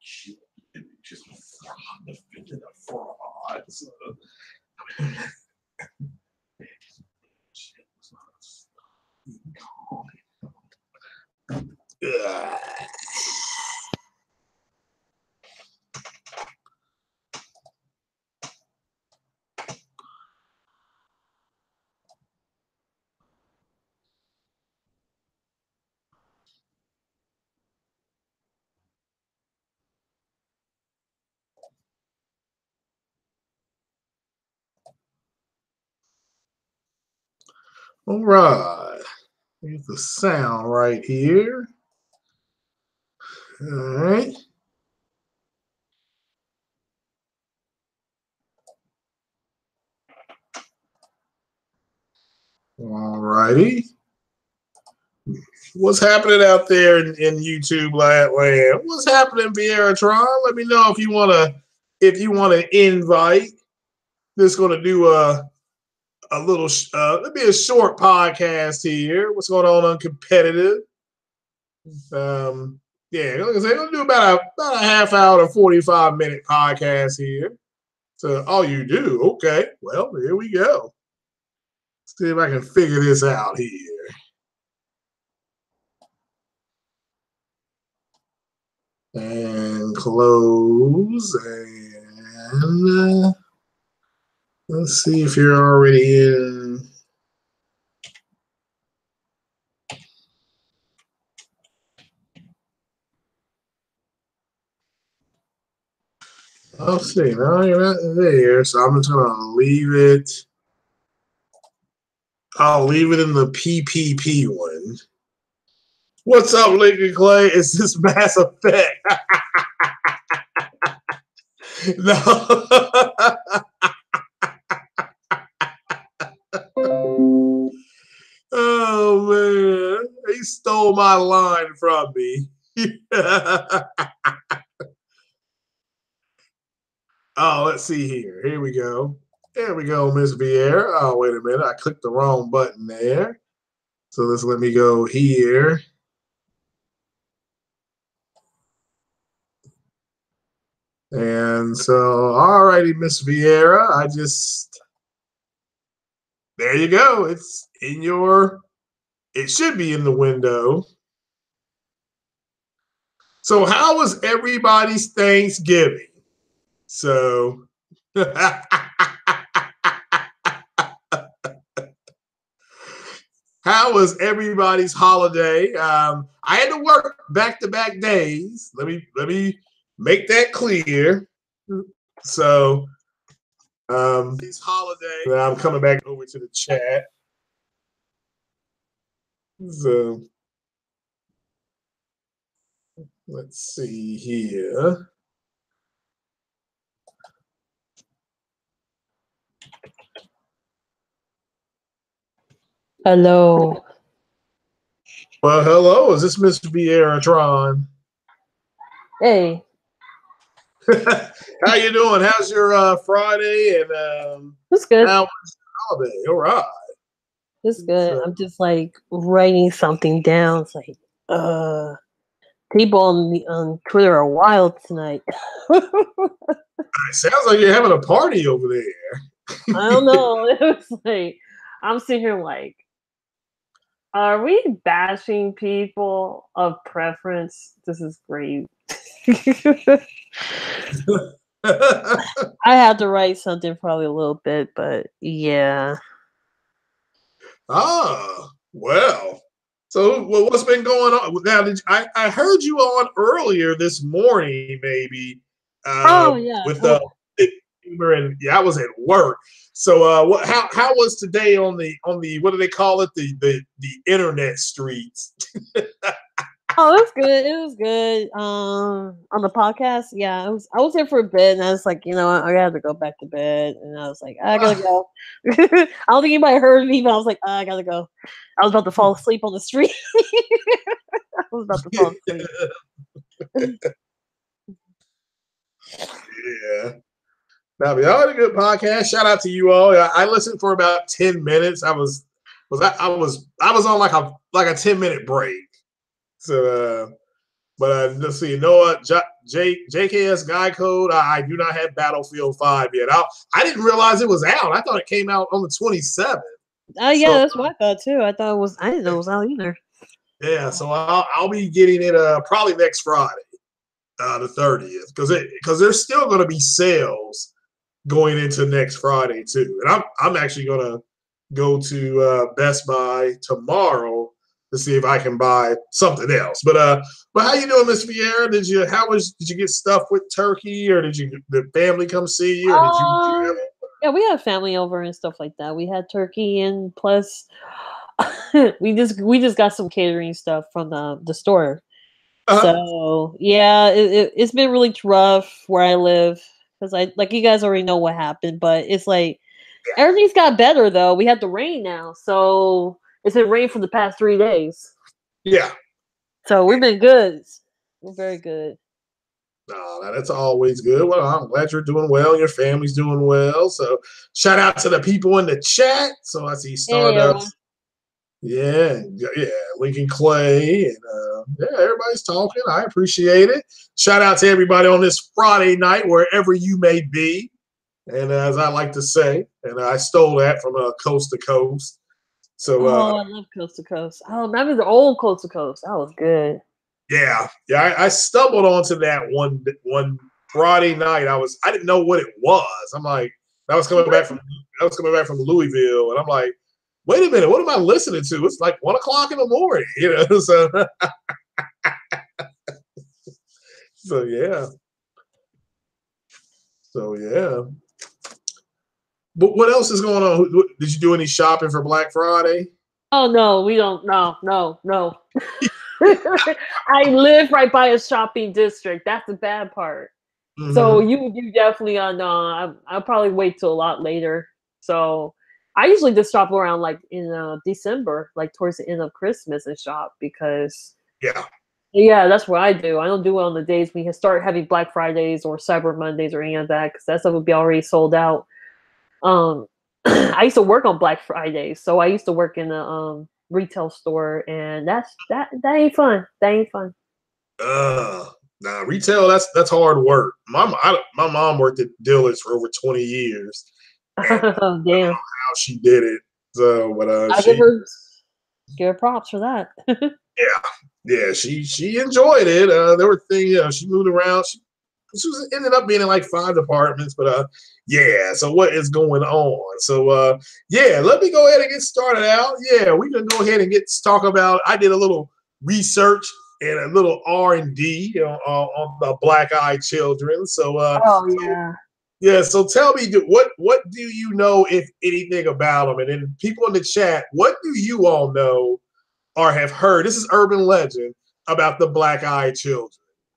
Just defending the frauds. All right. Here's the sound right here. All right. All righty. What's happening out there in YouTube land? What's happening, Vieratron? Let me know if you wanna invite. Just gonna do a little let me a short podcast here. What's going on Competitive? Yeah, like I said, we'll do about a half hour to 45-minute podcast here. So, oh, you do? Okay. Well, here we go. Let's see if I can figure this out here. And close. And let's see if you're already in. Let's see. No, you're not there. So I'm just going to leave it. I'll leave it in the PPP one. What's up, Lincoln Clay? Is this Mass Effect? No. Oh, man. He stole my line from me. Oh, let's see here. Here we go. There we go, Miss Vieira. Oh, wait a minute. I clicked the wrong button there. So let's let me go here. And so, all righty, Miss Vieira. There you go. It's in it should be in the window. So how was everybody's Thanksgiving? So how was everybody's holiday? I had to work back-to-back days. Let me make that clear. So these holidays. I'm coming back over to the chat. So let's see here. Hello. Well, hello. Is this Mr. Vieira-tron? Hey. How you doing? How's your Friday? And it's good. How was the holiday? All right. It's good. I'm just like writing something down. It's like, people on Twitter are wild tonight. It sounds like you're having a party over there. I don't know. It was like, I'm sitting here like, are we bashing people of preference? This is great. I had to write something probably a little bit, but yeah. Ah, well. So what's been going on? Now, I heard you on earlier this morning, maybe. Oh yeah. With the and yeah, I was at work. So how was today on the what do they call it, the internet streets? Oh, it was good. It was good. On the podcast, yeah, I was here for a bit, and I was like, I had to go back to bed, and I was like, I gotta go. I don't think anybody heard me, but I was like, I gotta go. I was about to fall asleep on the street. I was about to fall asleep. Yeah. Now, y'all had a good podcast. Shout out to you all. I listened for about 10 minutes. I was on like a 10-minute break. So But let's see. You know what? JKS Guy Code. I do not have Battlefield 5 yet. I didn't realize it was out. I thought it came out on the 27th. Yeah, So, that's what I thought too. I didn't know it was out either. Yeah, so I'll be getting it probably next Friday, the 30th, because there's still going to be sales going into next Friday too, and I'm actually going to go to Best Buy tomorrow to see if I can buy something else. But how you doing, Miss Vieira? Did you get stuff with turkey, or did the family come see you, or did you yeah, we had family over and stuff like that. We had turkey, and plus we just got some catering stuff from the store. So yeah, it's been really rough where I live because like you guys already know what happened, but it's like everything's got better though. We had the rain now, so it's been rain for the past 3 days. Yeah. So we've been good. We're very good. No, that's always good. Well, I'm glad you're doing well. Your family's doing well. So shout out to the people in the chat. So I see Stardust. Yeah, Lincoln Clay, and everybody's talking. I appreciate it. Shout out to everybody on this Friday night, wherever you may be. And as I like to say, and I stole that from Coast to Coast. So, I love Coast to Coast. Oh, that was the old Coast to Coast. That was good. Yeah. I stumbled onto that one Friday night. I didn't know what it was. I'm like, I was coming back from Louisville, and I'm like, wait a minute, what am I listening to? It's like 1 o'clock in the morning, So, so yeah. But what else is going on? Did you do any shopping for Black Friday? Oh no, we don't. No. I live right by a shopping district. That's the bad part. Mm-hmm. So you definitely no. I'll probably wait till a lot later. So I usually just shop around like in December, like towards the end of Christmas, and shop because that's what I do. I don't do it on the days we start having Black Fridays or Cyber Mondays or any of that because that stuff would be already sold out. I used to work on Black Fridays, so I used to work in a retail store, and that ain't fun. That ain't fun. Nah, retail that's hard work. My mom worked at Dillard's for over 20 years. Oh damn! I don't know how she did it. So, but I give her props for that. Yeah, she enjoyed it. There were things, she moved around. She ended up being in like 5 departments, but so what is going on? So let me go ahead and get started out. Yeah, we can go ahead and talk about. I did a little research and a little R&D on the black-eyed children. So so tell me, what do you know, if anything, about them? And then people in the chat, what do you all know or have heard? This is urban legend about the black-eyed children.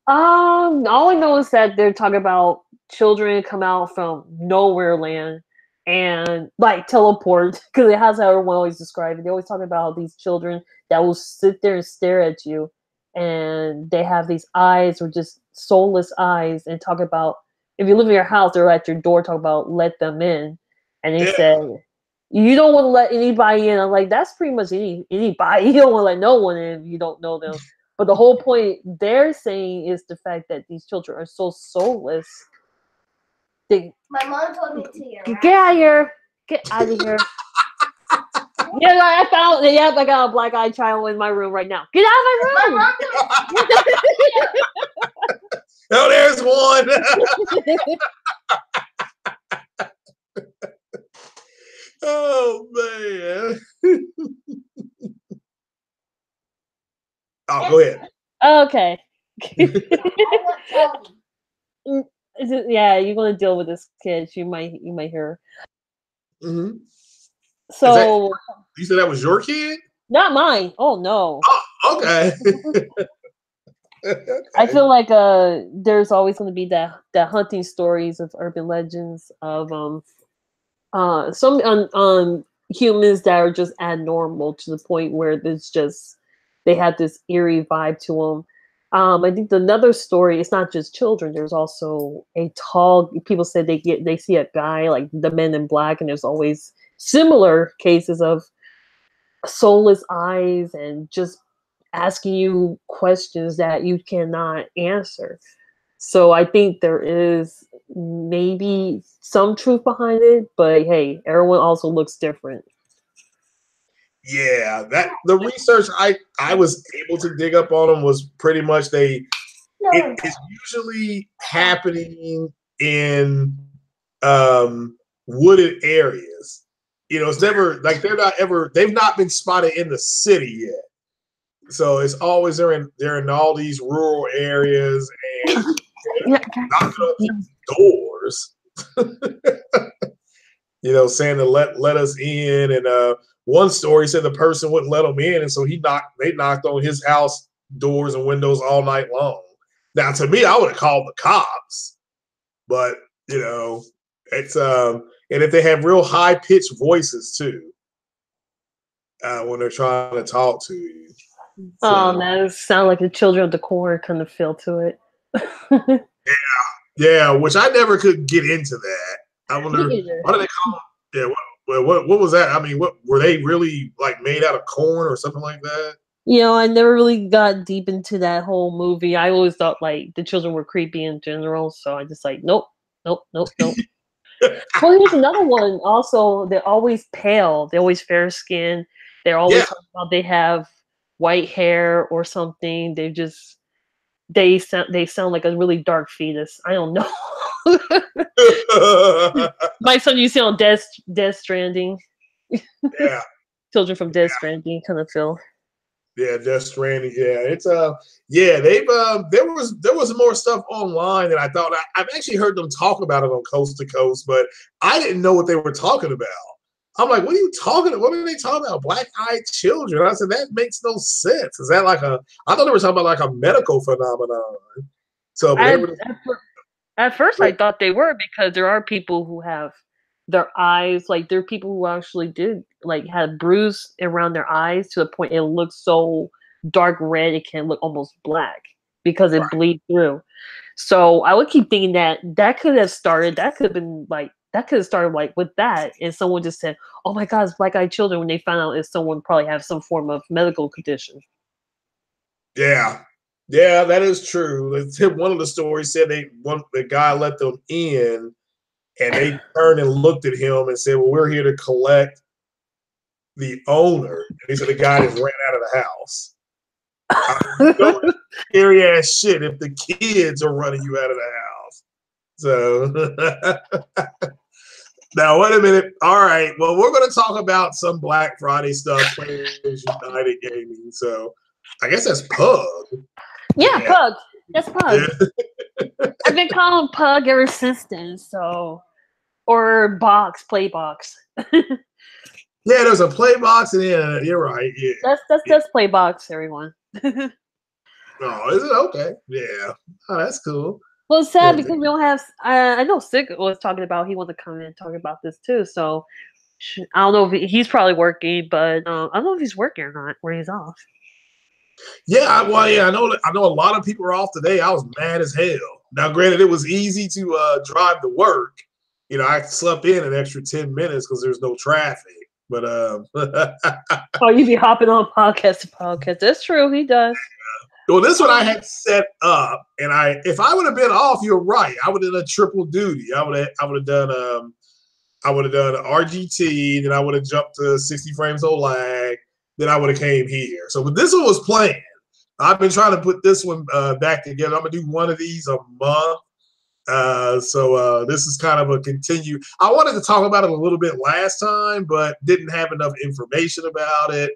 All I know is that they're talking about children come out from nowhere land and like teleport, because it has how everyone always described it. They always talk about these children that will sit there and stare at you, and they have these eyes or just soulless eyes, and talk about if you live in your house, they're at your door talking about let them in, and they say you don't want to let anybody in. I'm like, that's pretty much anybody. You don't want to let no one in if you don't know them. But the whole point they're saying is the fact that these children are so soulless. My mom told me to get out of here. Get out of here. I found it. I got a black-eyed child in my room right now. Get out of my room. Oh, there's one. Oh man. Oh, go ahead. Okay. You're gonna deal with this kid. You might hear her. Mm-hmm. So you said that was your kid? Not mine. Oh no. Oh, okay. Okay. I feel like there's always going to be that hunting stories of urban legends of some humans that are just abnormal to the point where they have this eerie vibe to them. I think another story, it's not just children. There's also a tall. People said they see a guy like the Men in Black, and there's always similar cases of soulless eyes and just asking you questions that you cannot answer. So I think there is maybe some truth behind it, but hey, everyone also looks different. Yeah, that the research I was able to dig up on them was pretty much it is usually happening in wooded areas. You know, it's never like they've not been spotted in the city yet. So it's always they're in all these rural areas and knocking on people's doors. You know, saying to let us in. And one story said the person wouldn't let them in, and so they knocked on his house doors and windows all night long. Now, to me, I would have called the cops, but you know, it's and if they have real high pitched voices too, when they're trying to talk to you. So. That sound like the children of the corn kind of feel to it. Yeah, which I never could get into that. I wonder why do they call them? Yeah, what was that? I mean, what were they really like made out of corn or something like that? You know, I never really got deep into that whole movie. I always thought like the children were creepy in general, so I just like nope. Well, here's another one. Also, they're always pale. They're always fair skinned. They're always talking about they have white hair or something. They sound like a really dark fetus. I don't know. My son you see on Death Stranding. Yeah. Children from Death Stranding kind of feel. Yeah, Death Stranding. Yeah, it's yeah, they've there was more stuff online than I thought. I've actually heard them talk about it on Coast to Coast, but I didn't know what they were talking about. I'm like, what are you talking about? What are they talking about? Black-eyed children. I said, that makes no sense. Is that like I thought they were talking about like a medical phenomenon. So at first I thought they were, because there are people who have their eyes, like there are people who actually did like had bruise around their eyes to the point it looks so dark red it can look almost black because it bleeds through. So I would keep thinking that could have started with that, and someone just said, "Oh my God, it's black-eyed children," when they found out it's someone probably have some form of medical condition. Yeah, that is true. One of the stories said the guy let them in, and they turned and looked at him and said, "Well, we're here to collect the owner." And he said the guy just ran out of the house. Scary ass shit if the kids are running you out of the house. So now wait a minute. All right. Well, we're going to talk about some Black Friday stuff, Players United Gaming. So I guess that's Pug. Yeah, Pug. That's Pug. Yeah. I've been calling Pug ever since then. So, or Play Box. Yeah, there's a Play Box, and yeah, you're right. Yeah, that's Play Box, everyone. Oh, is it okay? Yeah. Oh, that's cool. Well, it's sad because we don't have. I know Sig was talking about he wanted to come in and talk about this too. So I don't know if he's probably working, but I don't know if he's working or not, or he's off. Yeah, I know a lot of people are off today. I was mad as hell. Now, granted, it was easy to drive to work. You know, I slept in an extra 10 minutes because there's no traffic. But oh, you be hopping on podcast to podcast. That's true. He does. Well, this one I had set up, and if I would have been off, you're right. I would have done triple duty. I would have done RGT, then I would have jumped to 60 frames of lag, then I would have came here. So, but this one was planned. I've been trying to put this one back together. I'm gonna do one of these a month. So this is kind of a continue. I wanted to talk about it a little bit last time, but didn't have enough information about it.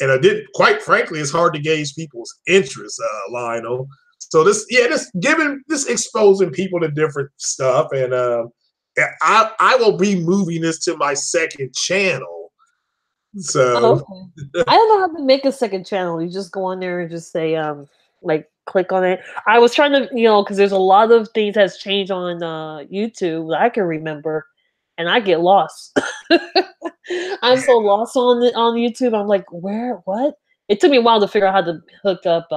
And I didn't, quite frankly, it's hard to gauge people's interest, Lionel. So this exposing people to different stuff. And I will be moving this to my second channel. So okay. I don't know how to make a second channel. You just go on there and just say, like, click on it. I was trying to, because there's a lot of things that's changed on YouTube that I can remember, and I get lost. I'm so lost on YouTube. I'm like, what? It took me a while to figure out how to hook up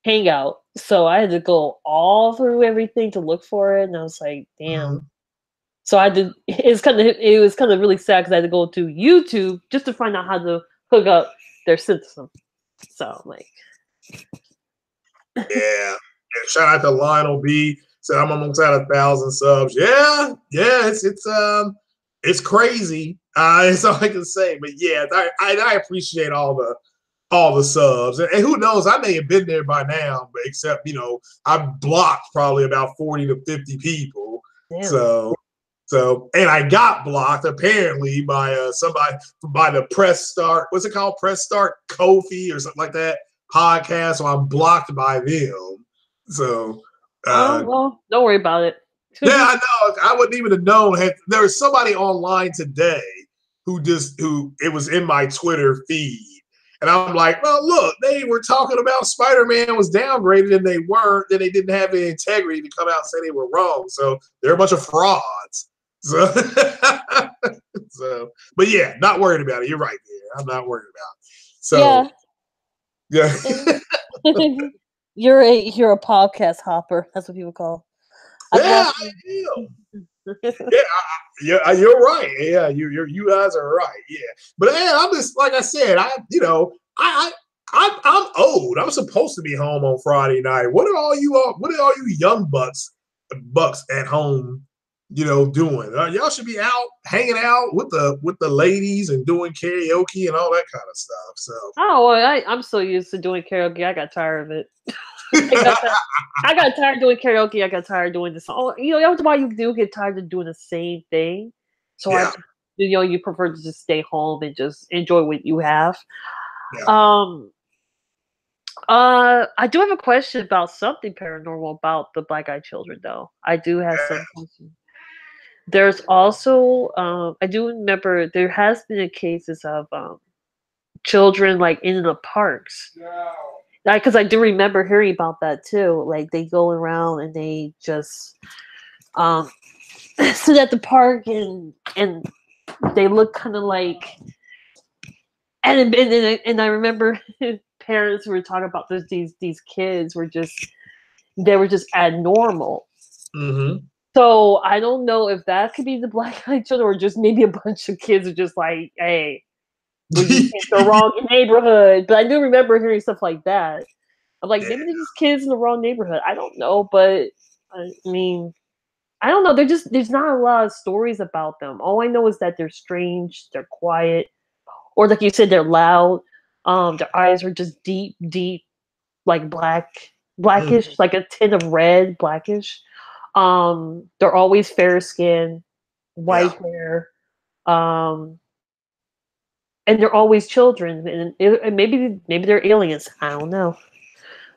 Hangout, so I had to go all through everything to look for it, and I was like, damn. Mm-hmm. So it was kind of really sad because I had to go to YouTube just to find out how to hook up their system. So like, yeah. Shout out to Lionel B. Said I'm almost at 1,000 subs. Yeah, it's crazy. That's all I can say. But yeah, I appreciate all the subs. And who knows, I may have been there by now, but except, I blocked probably about 40 to 50 people. damn. So and I got blocked apparently by somebody by the Press Start. What's it called? Press Start Kofi or something like that podcast. So I'm blocked by them. So well, don't worry about it. yeah, I know. I wouldn't even have known. There was somebody online today who it was in my Twitter feed. And I'm like, well, look, they were talking about Spider-Man was downgraded and they weren't. Then they didn't have the integrity to come out and say they were wrong. So they're a bunch of frauds. So, but yeah, not worried about it. You're right there. I'm not worried about it. So, yeah. You're a podcast hopper. That's what people call. Yeah, I am. Yeah, you're right. Yeah, you guys are right. Yeah, but yeah, I'm just like I said. I'm old. I'm supposed to be home on Friday night. What are all you young bucks at home, doing? Y'all should be out hanging out with the ladies and doing karaoke and all that kind of stuff. So I'm so used to doing karaoke. I got tired of it. I got tired of doing karaoke. I got tired of doing this. After a while, you do get tired of doing the same thing. So yeah. you prefer to just stay home and just enjoy what you have. Yeah. I do have a question about something paranormal about the black-eyed children, though. I do have some questions. There's also, I do remember there has been cases of children like in the parks. Because I do remember hearing about that too. Like they go around and they just sit at the park and they look kind of like. And I remember parents were talking about these kids were just abnormal. Mm-hmm. So I don't know if that could be the black-eyed children or just maybe a bunch of kids are just like, hey, we just hit the wrong neighborhood. But I do remember hearing stuff like that. I'm like, maybe they're just kids in the wrong neighborhood. I don't know, but I mean, I don't know. There's not a lot of stories about them. All I know is that they're strange, they're quiet, or like you said, they're loud. Their eyes are just deep, like blackish, like a tint of red, blackish. They're always fair skin, white hair, and they're always children. And maybe they're aliens. I don't know,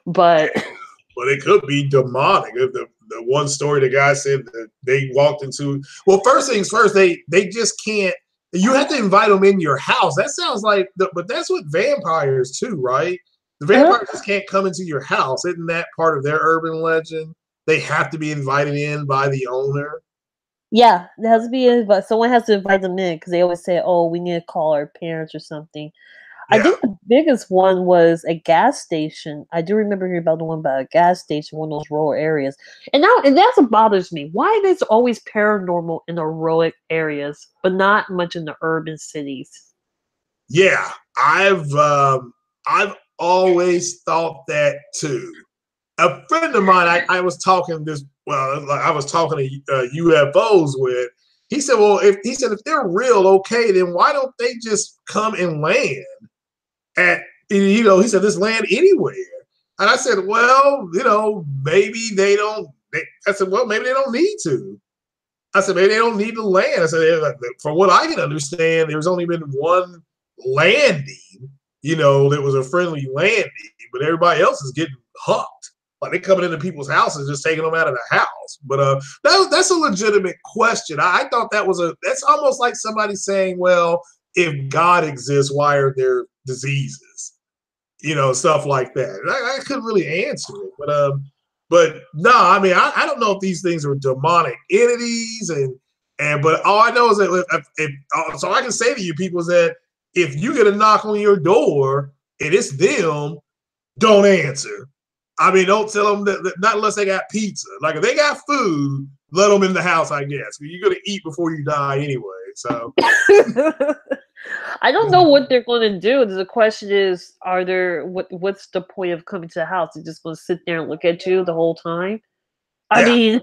but it could be demonic. The one story the guy said that they walked into. Well, first things first, they just can't. You have to invite them in your house. That sounds like, but that's what vampires too, right? The vampires just can't come into your house. Isn't that part of their urban legend? They have to be invited in by the owner. Yeah, it has to be, but someone has to invite them in because they always say, "Oh, we need to call our parents or something." Yeah. I think the biggest one was a gas station. I do remember hearing about the one about a gas station, one of those rural areas. And that's what bothers me. Why is it always paranormal in the rural areas, but not much in the urban cities? Yeah, I've always thought that too. A friend of mine, I was talking to UFOs with. He said, "Well, if they're real, okay, then why don't they just come and land at, he said, this land anywhere?" And I said, well, maybe they don't. I said, well, maybe they don't need to. I said, maybe they don't need to land. I said, from what I can understand, there's only been one landing, that was a friendly landing, but everybody else is getting hucked. Like they're coming into people's houses, just taking them out of the house. But that's a legitimate question. I thought that's almost like somebody saying, well, if God exists, why are there diseases? Stuff like that. I couldn't really answer it. But no, I mean, I don't know if these things are demonic entities, but all I know is that so I can say to you people is that if you get a knock on your door and it's them, don't answer. I mean, don't tell them that not unless they got pizza. Like if they got food, let them in the house, I guess. You're gonna eat before you die anyway. So I don't know what they're going to do. The question is, what's the point of coming to the house? They're just going to sit there and look at you the whole time? I Yeah, mean,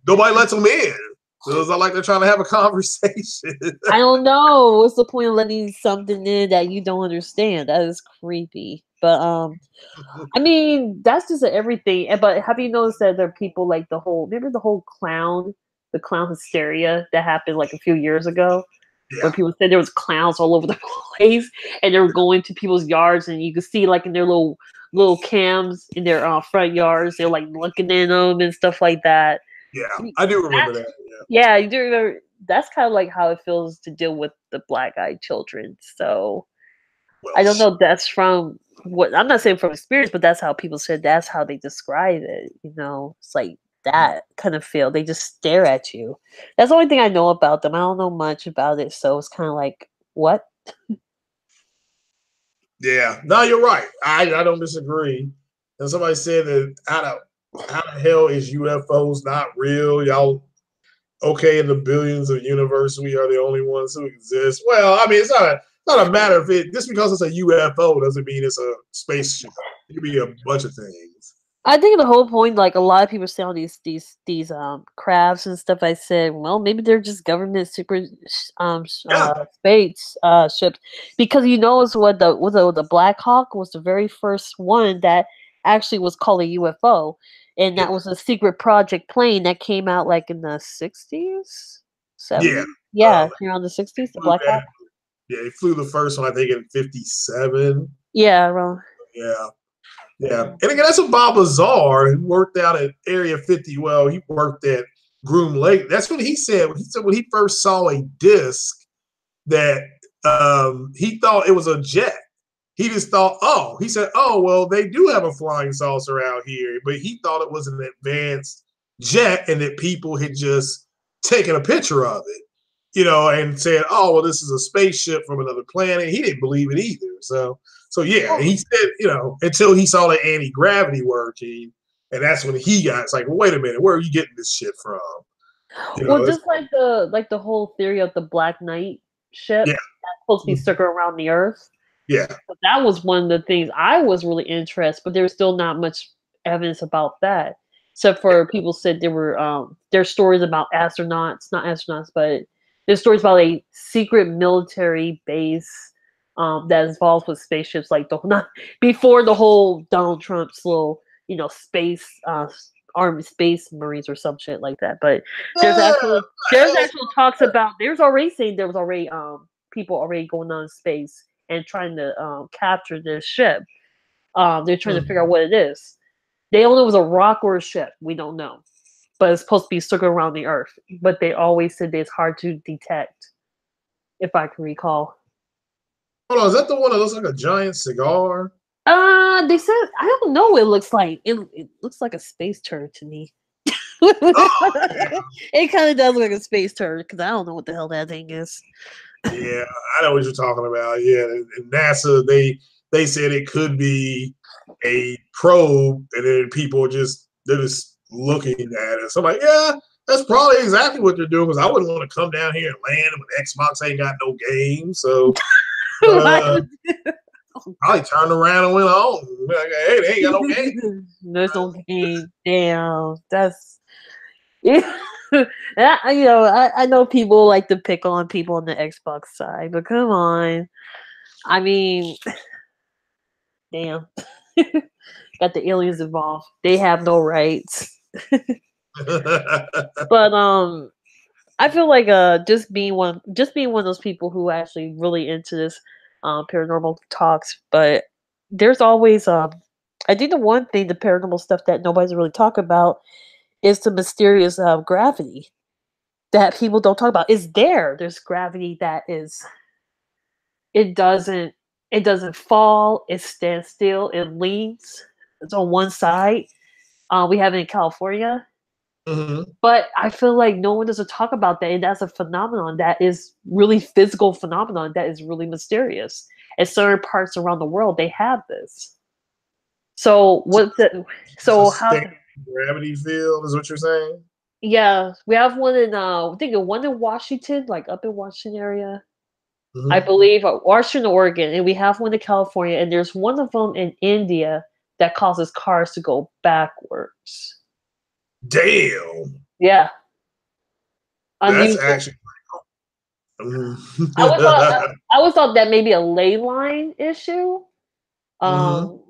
nobody lets them in. So it's not like they're trying to have a conversation. I don't know. What's the point of letting something in that you don't understand? That is creepy. But I mean, that's just everything. But have you noticed that there are people like remember the clown hysteria that happened like a few years ago? Yeah, Where people said there was clowns all over the place, and they were going to people's yards, and you could see like in their little cams in their front yards, they're like looking in them and stuff like that. yeah, I mean, I do remember that. yeah, you do remember. That's kind of like how it feels to deal with the black-eyed children. So Well, I don't know. If that's from what I'm not saying from experience, but that's how people said. That's how they describe it. It's like that kind of feel. They just stare at you. That's the only thing I know about them. I don't know much about it, so it's kind of like what. yeah, no, you're right. I don't disagree. And somebody said that how the hell is UFOs not real? Y'all okay in the billions of universe? We are the only ones who exist. Well, I mean, it's not a matter of it. Just because it's a UFO doesn't mean it's a spaceship. It could be a bunch of things. I think the whole point, like a lot of people say on these crafts and stuff. I said, well, maybe they're just government super Yeah, space ships, because it's what the Black Hawk was the very first one that actually was called a UFO, and yeah, that was a secret project plane that came out like in the 60s, yeah. 70s, yeah, Um, around the 60s, the flew Black Hawk, that, yeah, he flew the first one, I think, in '57. yeah, around. Yeah. Yeah, and again, that's what Bob Lazar, who worked out at Area 50. Well, he worked at Groom Lake. That's what he said. He said when he first saw a disc that he thought it was a jet. He just thought, he said, well, they do have a flying saucer out here, but he thought it was an advanced jet and that people had just taken a picture of it, and said, well, this is a spaceship from another planet. He didn't believe it either. So yeah, and he said, until he saw the anti-gravity working, and that's when it's like, well, wait a minute, where are you getting this shit from? Well, It's, just like the whole theory of the Black Knight ship yeah, that's supposed to be circling around the Earth. yeah, But that was one of the things I was really interested, but there's still not much evidence about that. Except for people said there's stories about astronauts, not astronauts, but there's stories about a secret military base that is involved with spaceships, like not before the whole Donald Trump's little space army space marines or some shit like that. But there's actual talks about there's already saying there was already people already going on in space and trying to capture this ship. They're trying to figure out what it is. They don't know it was a rock or a ship. We don't know. But it's supposed to be circling around the Earth. But they always said that it's hard to detect, if I can recall. hold on, is that the one that looks like a giant cigar? They said I don't know what it looks like. It looks like a space turd to me. Oh, yeah. It kind of does look like a space turd because I don't know what the hell that thing is. Yeah, I know what you're talking about. Yeah, and NASA they said it could be a probe, and then they're just looking at it. So I'm like, yeah, that's probably exactly what they're doing. Because I wouldn't want to come down here and land when Xbox ain't got no game. So probably turned around and went home. Like, hey, they ain't got no game. There's no game. Damn, that's yeah. I know people like to pick on people on the Xbox side, but come on. I mean, damn. Got the aliens involved. They have no rights. But I feel like just being one of those people who actually really into this paranormal talks, but there's always I think the one thing the paranormal stuff that nobody's really talk about is the mysterious gravity that people don't talk about. Is there's gravity that is it doesn't fall, it stands still, it leans, it's on one side. We have it in California. Mhm. But I feel like no one doesn't talk about that, and that's a phenomenon that is really physical phenomenon that is really mysterious. In certain parts around the world, they have this. So what the It's a so how standing gravity field, is what you're saying? yeah, we have one in I think one in Washington, like up in Washington area. I Mhm. believe Washington, Oregon, and we have one in California, and there's one of them in India that causes cars to go backwards. Damn, Yeah, that's unusual. actually. Mhm. I always thought that maybe a ley line issue. Mhm. Um,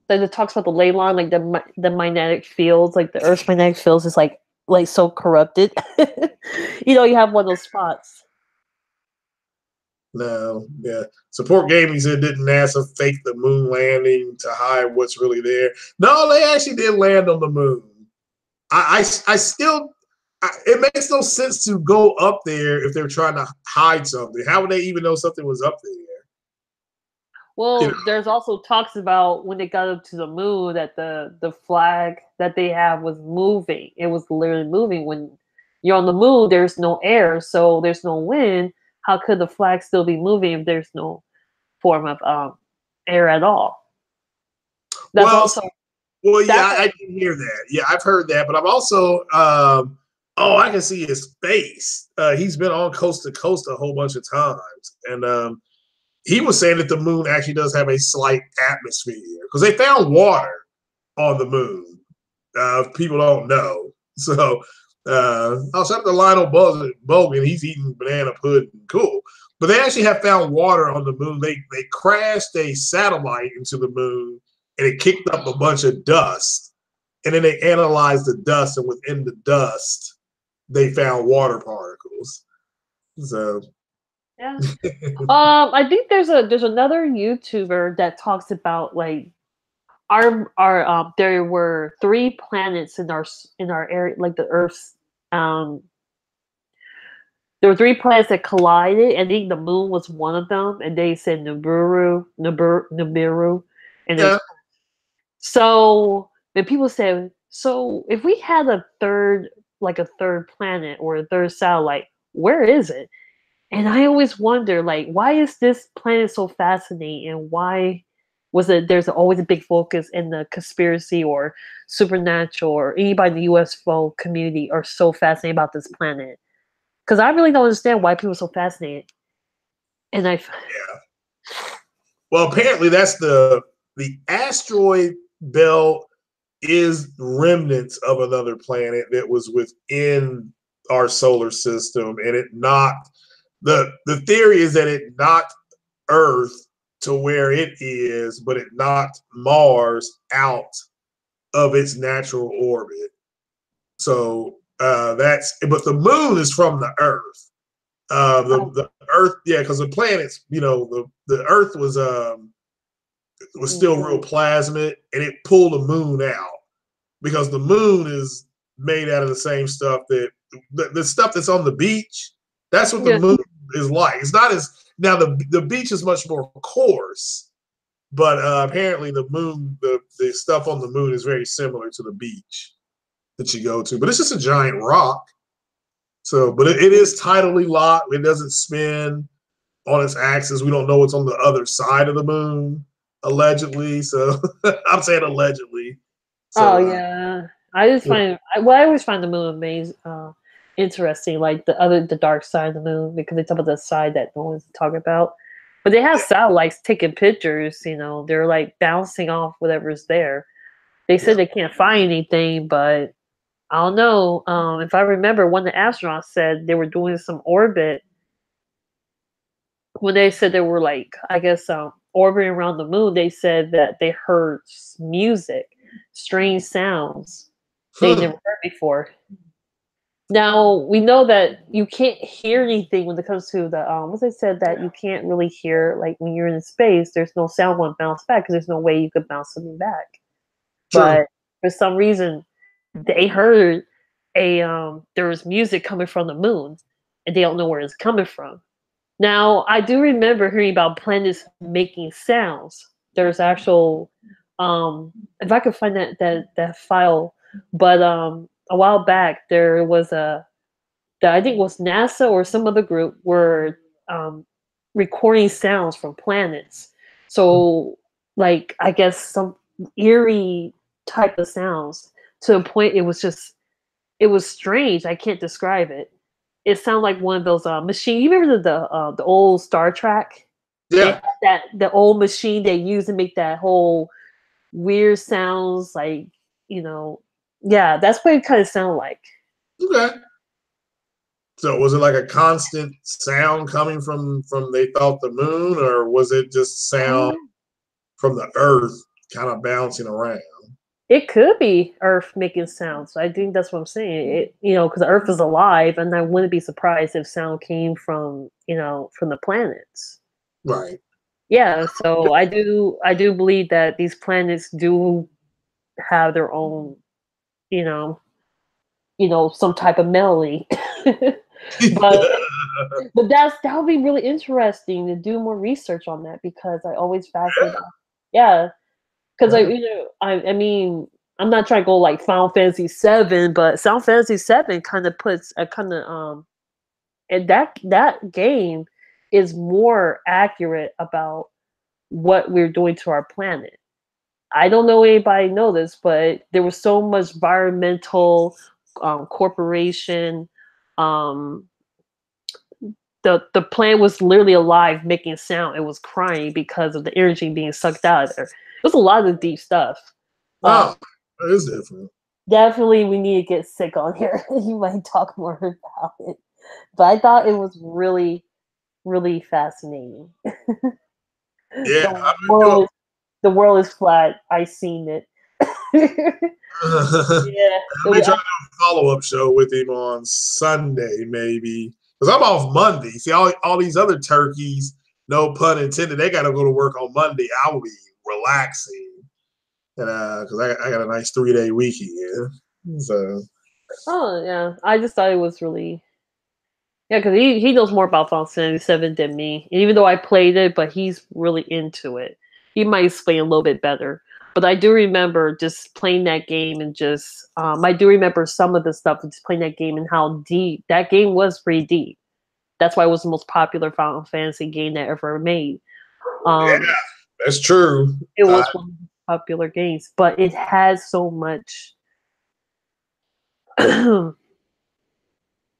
that it talks about the ley line, like the magnetic fields, like the Earth's magnetic fields is like so corrupted. You have one of those spots. No, yeah. Support Gaming said, didn't NASA fake the moon landing to hide what's really there? No, they actually did land on the moon. I still, it makes no sense to go up there if they're trying to hide something. How would they even know something was up there? You know, Well, there's also talks about when they got up to the moon that the flag that they have was moving. It was literally moving. When you're on the moon, there's no air, so there's no wind. How could the flag still be moving if there's no form of air at all? That's well, also well, yeah, that's I did hear that. Yeah, I've heard that, but I've also, oh, I can see his face. He's been on Coast to Coast a whole bunch of times, and he was saying that the moon actually does have a slight atmosphere because they found water on the moon. People don't know. So I'll shout out to Lionel Bogan. He's eating banana pudding. Cool. But they actually have found water on the moon. They crashed a satellite into the moon and it kicked up a bunch of dust. And then they analyzed the dust, and within the dust, they found water particles. So yeah. I think there's another YouTuber that talks about like our there were three planets in our area, like the Earth's there were three planets that collided, and I think the moon was one of them, and they said Nibiru, and it yeah. was so. Then people said, so if we had a third, like a third planet or a third satellite, where is it? And I always wonder, like, why is this planet so fascinating, and why was it? There's always a big focus in the conspiracy or supernatural, or anybody in the UFO community are so fascinated about this planet. Because I really don't understand why people are so fascinated. And Yeah. Well, apparently that's the asteroid belt is remnants of another planet that was within our solar system, and it knocked the theory is that it knocked Earth to where it is, but it knocked Mars out of its natural orbit. So that's but the moon is from the Earth. The Earth, yeah, because the planets, the Earth was still real plasmid, and it pulled the moon out because the moon is made out of the same stuff that the stuff that's on the beach. That's what the yeah, moon is like. It's not as now the beach is much more coarse, but apparently the stuff on the moon is very similar to the beach that you go to. But it's just a giant rock. So, but it is tidally locked. It doesn't spin on its axis. We don't know what's on the other side of the moon, allegedly. So I'm saying allegedly. oh So yeah, I just you know, find I always find the moon amazing, interesting. Like the dark side of the moon, because they talk about the side that no one's talking about. But they have yeah, satellites taking pictures. They're like bouncing off whatever's there. They yeah. said they can't find anything, but I don't know. If I remember, one of the astronauts said they were doing some orbit when they said they were like, I guess, orbiting around the moon. They said that they heard music, strange sounds they never Hmm. heard before. Now we know that you can't hear anything when it comes to the what they said, that you can't really hear, like when you're in space. There's no sound going to bounce back because there's no way you could bounce something back. True. But for some reason, they heard there was music coming from the moon, and they don't know where it's coming from. Now, I do remember hearing about planets making sounds. There's actual, if I could find that file, but a while back there was that I think it was NASA or some other group were recording sounds from planets. So, like, I guess some eerie type of sounds, to a point it was strange. I can't describe it. it sounded like one of those machine. You remember the old Star Trek? They Yeah. had the old machine they used to make that whole weird sounds, like, you know. Yeah, that's what it kind of sounded like. Okay. So was it like a constant sound coming from they thought the moon, or was it just sound from the earth kind of bouncing around? It could be Earth making sounds. I think that's what I'm saying. It, because Earth is alive, and I wouldn't be surprised if sound came from, from the planets. Right. Yeah, so I do believe that these planets do have their own, you know, some type of melody. but but that would be really interesting to do more research on that, because I always fascinated. Yeah, because I mean, I'm not trying to go like Final Fantasy 7, but Final Fantasy 7 kind of puts a kind of and that game is more accurate about what we're doing to our planet. I don't know anybody know this, but there was so much environmental corporation. Um, the plant was literally alive, making sound. It was crying because of the energy being sucked out of there. There's a lot of deep stuff. Um, Oh, that is different. Definitely, we need to get sick on here. You might talk more about it, but I thought it was really, really fascinating. Yeah, the I've been doing. world is the world is flat. I seen it. Yeah, I may try to do a follow-up show with him on Sunday, maybe. Because I'm off Monday. See, all these other turkeys, no pun intended, they got to go to work on Monday. I'll be relaxing. And because I got a nice 3-day weekend. So oh yeah, I just thought it was really, yeah, because he knows more about Final Fantasy 7 than me. And even though I played it, but he's really into it. He might explain a little bit better. But I do remember just playing that game, and just I do remember some of the stuff, just playing that game and how deep that game was. Pretty deep. That's why it was the most popular Final Fantasy game that ever made. yeah, that's true. It was one of the popular games, but it has so much. It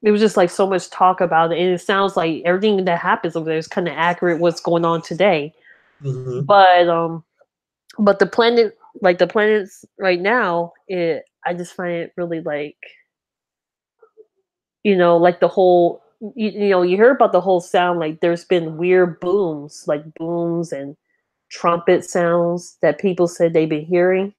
was just like so much talk about it, and it sounds like everything that happens over there is kind of accurate what's going on today. Mm-hmm. But the planets right now, I just find it really like, like the whole, you hear about the whole sound, like there's been weird booms, like booms and trumpet sounds that people said they've been hearing.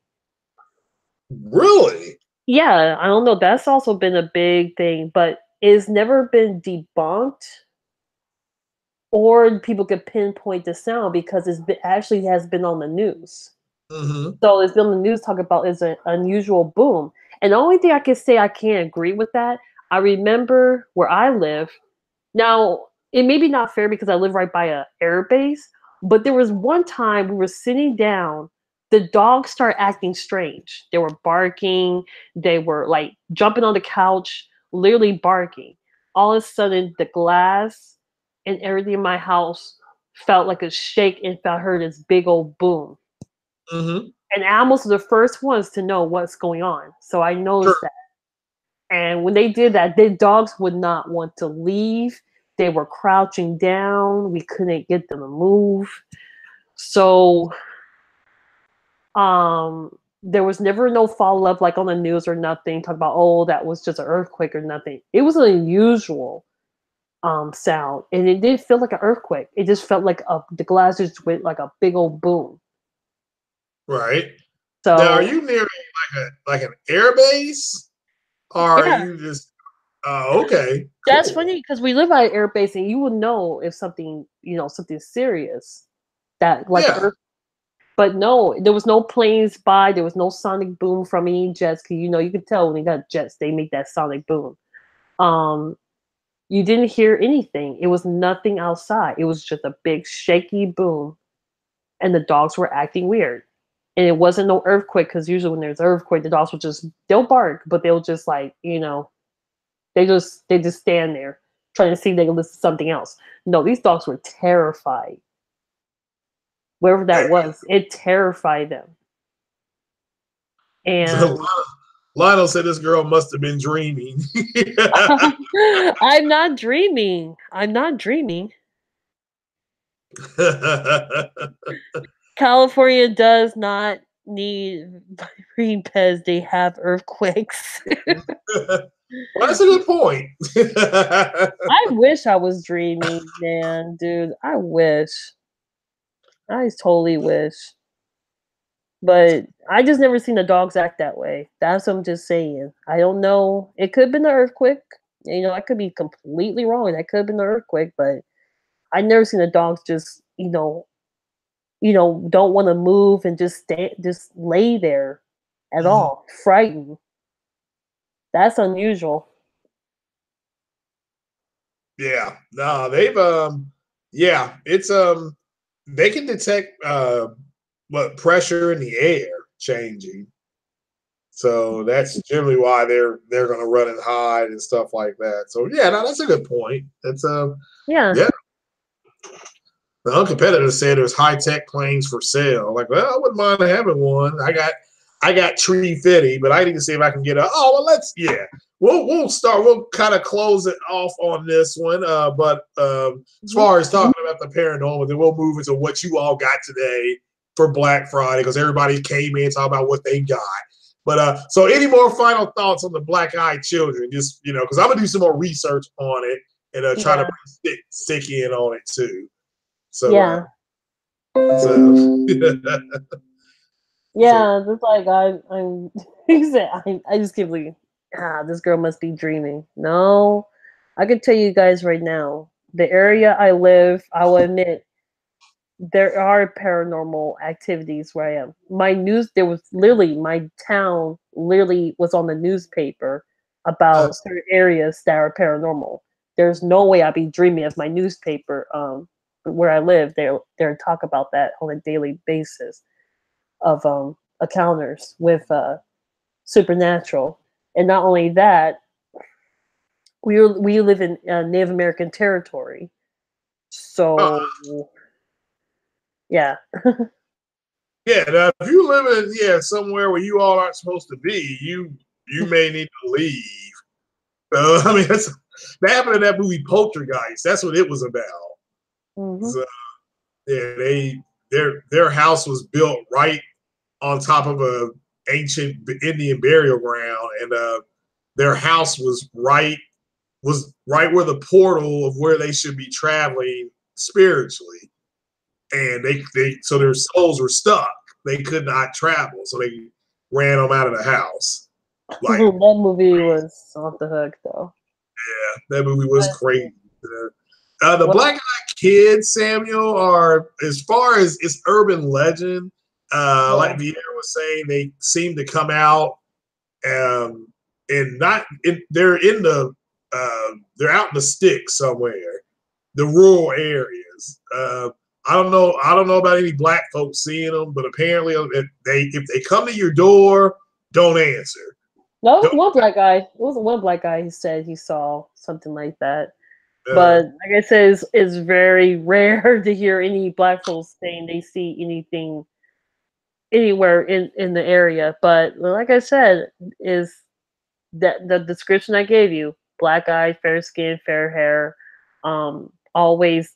Really? Yeah, I don't know. That's also been a big thing, but it's never been debunked, or people could pinpoint the sound, because actually has been on the news. Mm-hmm. So it's been on the news talking about is an unusual boom. And the only thing I can say I can't agree with that, I remember where I live. Now, it may be not fair because I live right by a air base, but there was one time we were sitting down, the dogs started acting strange. They were barking, they were like jumping on the couch, literally barking. All of a sudden, the glass and everything in my house felt like a shake, and I heard this big old boom. Mm-hmm. And animals are the first ones to know what's going on. So I Sure. noticed that. And when they did that, the dogs would not want to leave. They were crouching down. We couldn't get them to move. So there was never no follow up like on the news or nothing. Talk about, oh, that was just an earthquake or nothing. It was an unusual sound, and it didn't feel like an earthquake. It just felt like the glass just went like a big old boom. Right. Now, are So you near like an air base, or are yeah, you just? Okay, that's cool. funny because we live by an air base, and you would know if something, something serious, that like Yeah. earth. But no, there was no planes by. There was no sonic boom from any jets. Cause you could tell when they got jets, they make that sonic boom. Um, you didn't hear anything. It was nothing outside. It was just a big shaky boom, and the dogs were acting weird. And it wasn't no earthquake, because usually when there's an earthquake, the dogs will they'll bark, but they'll just like, they just stand there trying to see if they can listen to something else. No, these dogs were terrified. Wherever that was, it terrified them. There's a And lot Lionel said this girl must have been dreaming. I'm not dreaming. I'm not dreaming. California does not need green pez. They have earthquakes. Well, that's a good point. I wish I was dreaming, man, dude. I wish. I totally wish. But I just never seen the dogs act that way. That's what I'm just saying. I don't know. It could have been the earthquake. You know, I could be completely wrong. That could have been the earthquake, but I never seen the dogs just, don't want to move and just lay there at all, frightened. That's unusual. Yeah, no, they've yeah, it's they can detect what pressure in the air changing. So that's generally why they're going to run and hide and stuff like that. So yeah, no, that's a good point. That's Yeah. yeah. The uncompetitor said there's high tech planes for sale. Like, well, I wouldn't mind having one. I got tree fitty, but I need to see if I can get a. Oh well, let's We'll start. We'll kind of close it off on this one. But as far as talking about the paranormal, then we'll move into what you all got today for Black Friday because everybody came in talking about what they got. But so any more final thoughts on the black-eyed children? Just because I'm gonna do some more research on it and try to stick in on it too. So yeah. Yeah, just like I'm I just can't believe this girl must be dreaming. No. I can tell you guys right now, the area I live, I will admit there are paranormal activities where I am. There was literally my town literally was on the newspaper about certain areas that are paranormal. There's no way I'd be dreaming of my newspaper where I live. They're talk about that on a daily basis of encounters with supernatural. And not only that, we live in Native American territory, so yeah. Yeah, now if you live in somewhere where you all aren't supposed to be, you may need to leave. I mean, that happened in that movie Poltergeist. That's what it was about. Mm-hmm. So, yeah, their house was built right on top of a ancient Indian burial ground, and their house was right where the portal of where they should be traveling spiritually, and so their souls were stuck. They could not travel, so they ran them out of the house. Like that movie was off the hook, though. Yeah, that movie was crazy. The black-eyed kids, Samuel, are as far as it's urban legend. Like Vieira was saying, they seem to come out and they're they're out in the sticks somewhere, the rural areas. I don't know about any black folks seeing them, but apparently if they come to your door, don't answer. No, it was one black guy. It was one black guy who said he saw something like that. But like I said, it's very rare to hear any black folks saying they see anything anywhere in the area. But like I said, is that the description I gave you: black eyes, fair skin, fair hair, always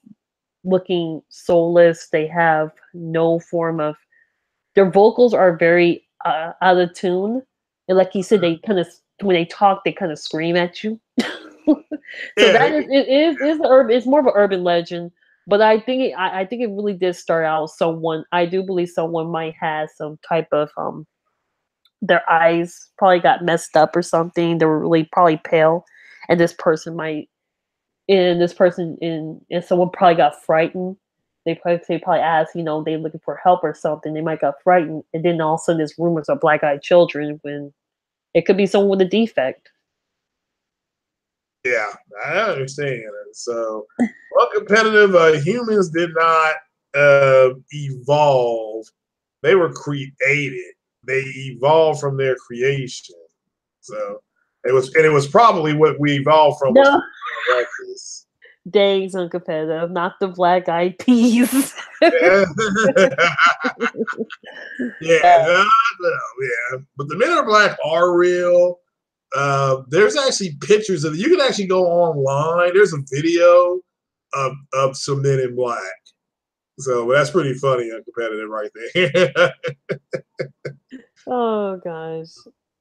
looking soulless. They have no form of. Their vocals are very out of tune, and like you said, they kind of when they talk, they kind of scream at you. So that is the urban. It's more of an urban legend, but I think it really did start out. I do believe someone might have some type of their eyes probably got messed up or something. They were really probably pale, and someone probably got frightened. They probably asked, they looking for help or something. They might got frightened, and then all of a sudden there's rumors of black-eyed children when it could be someone with a defect. Yeah, I understand. So, competitive humans did not evolve; they were created. They evolved from their creation. So it was probably what we evolved from. No. Dang's uncompetitive, not the Black Eyed Peas. Yeah, yeah, Yeah. no, yeah. But the Men in Black are real. There's actually pictures of it. You can actually go online. There's a video of some Men in Black. So that's pretty funny and competitive right there. Oh gosh.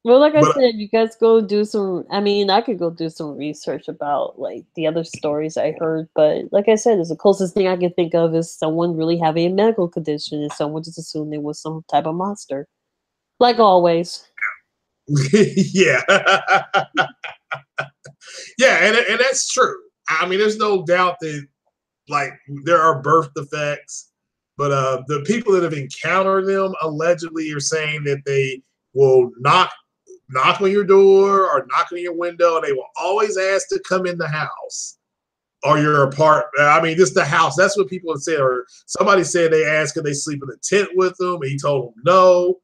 Well, like I But said, you guys go do some. I mean, I could go do some research about like the other stories I heard, but like I said, it's the closest thing I can think of is someone really having a medical condition and someone just assumed it was some type of monster. Like always. yeah, yeah, and that's true. I mean, there's no doubt that like there are birth defects, but the people that have encountered them allegedly are saying that they will knock on your door or knock on your window, and they will always ask to come in the house or your apartment. I mean, this the house. That's what people have said. Or somebody said they asked could they sleep in a tent with them, and he told them no.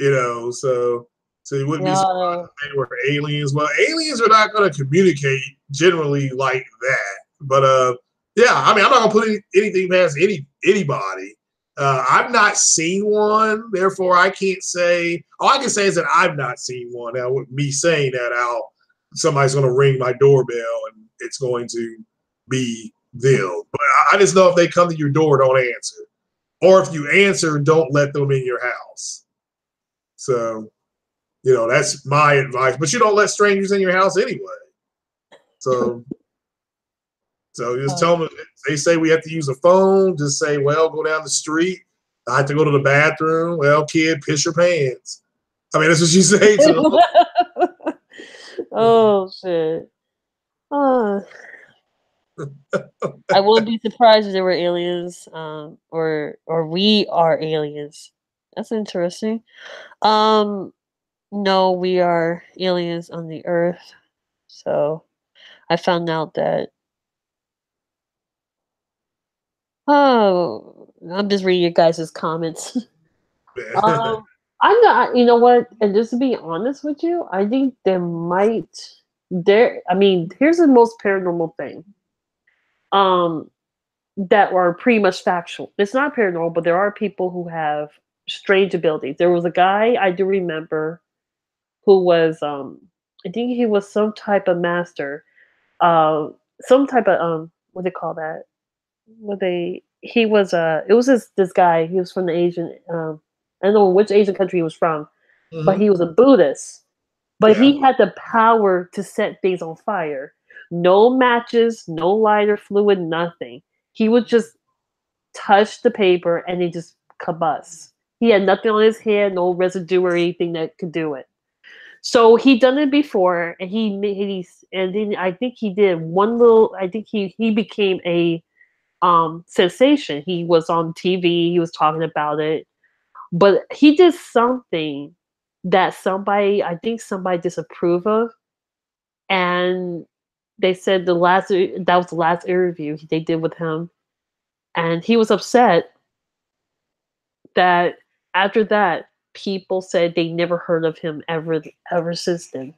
You know, so you wouldn't be surprised No. if they were aliens. Well, aliens are not going to communicate generally like that. But yeah, I mean, I'm not going to put anything past anybody. I've not seen one, therefore I can't say. All I can say is that I've not seen one. Now, with me saying that, somebody's going to ring my doorbell and it's going to be them. But I just know if they come to your door, don't answer, or if you answer, don't let them in your house. So, you know, that's my advice. But you don't let strangers in your house anyway. So just tell them if they say we have to use a phone, just say, well, go down the street. I have to go to the bathroom. Well, kid, piss your pants. I mean, that's what you say to them. Oh shit. I wouldn't be surprised if there were aliens, or we are aliens. That's interesting. Um, no, we are aliens on the Earth. So I found out that. Oh, I'm just reading your guys' comments. um, I'm not. You know what? And just to be honest with you, I think there might. There. I mean, here's the most paranormal thing. Um, that are pretty much factual. It's not paranormal, but there are people who have strange abilities. There was a guy I do remember who was I think he was some type of master. Some type of what do they call that? What they he was it was this guy, he was from the Asian I don't know which Asian country he was from, but Mm-hmm. he was a Buddhist. But Yeah. he had the power to set things on fire. No matches, no lighter fluid, nothing. He would just touch the paper and it just combust. He had nothing on his head, no residue or anything that could do it. So he done it before, and and then I think he did one little. I think he became a sensation. He was on TV. He was talking about it, but he did something that somebody disapproved of, and they said that was the last interview they did with him, and he was upset that after that people said they never heard of him ever since then.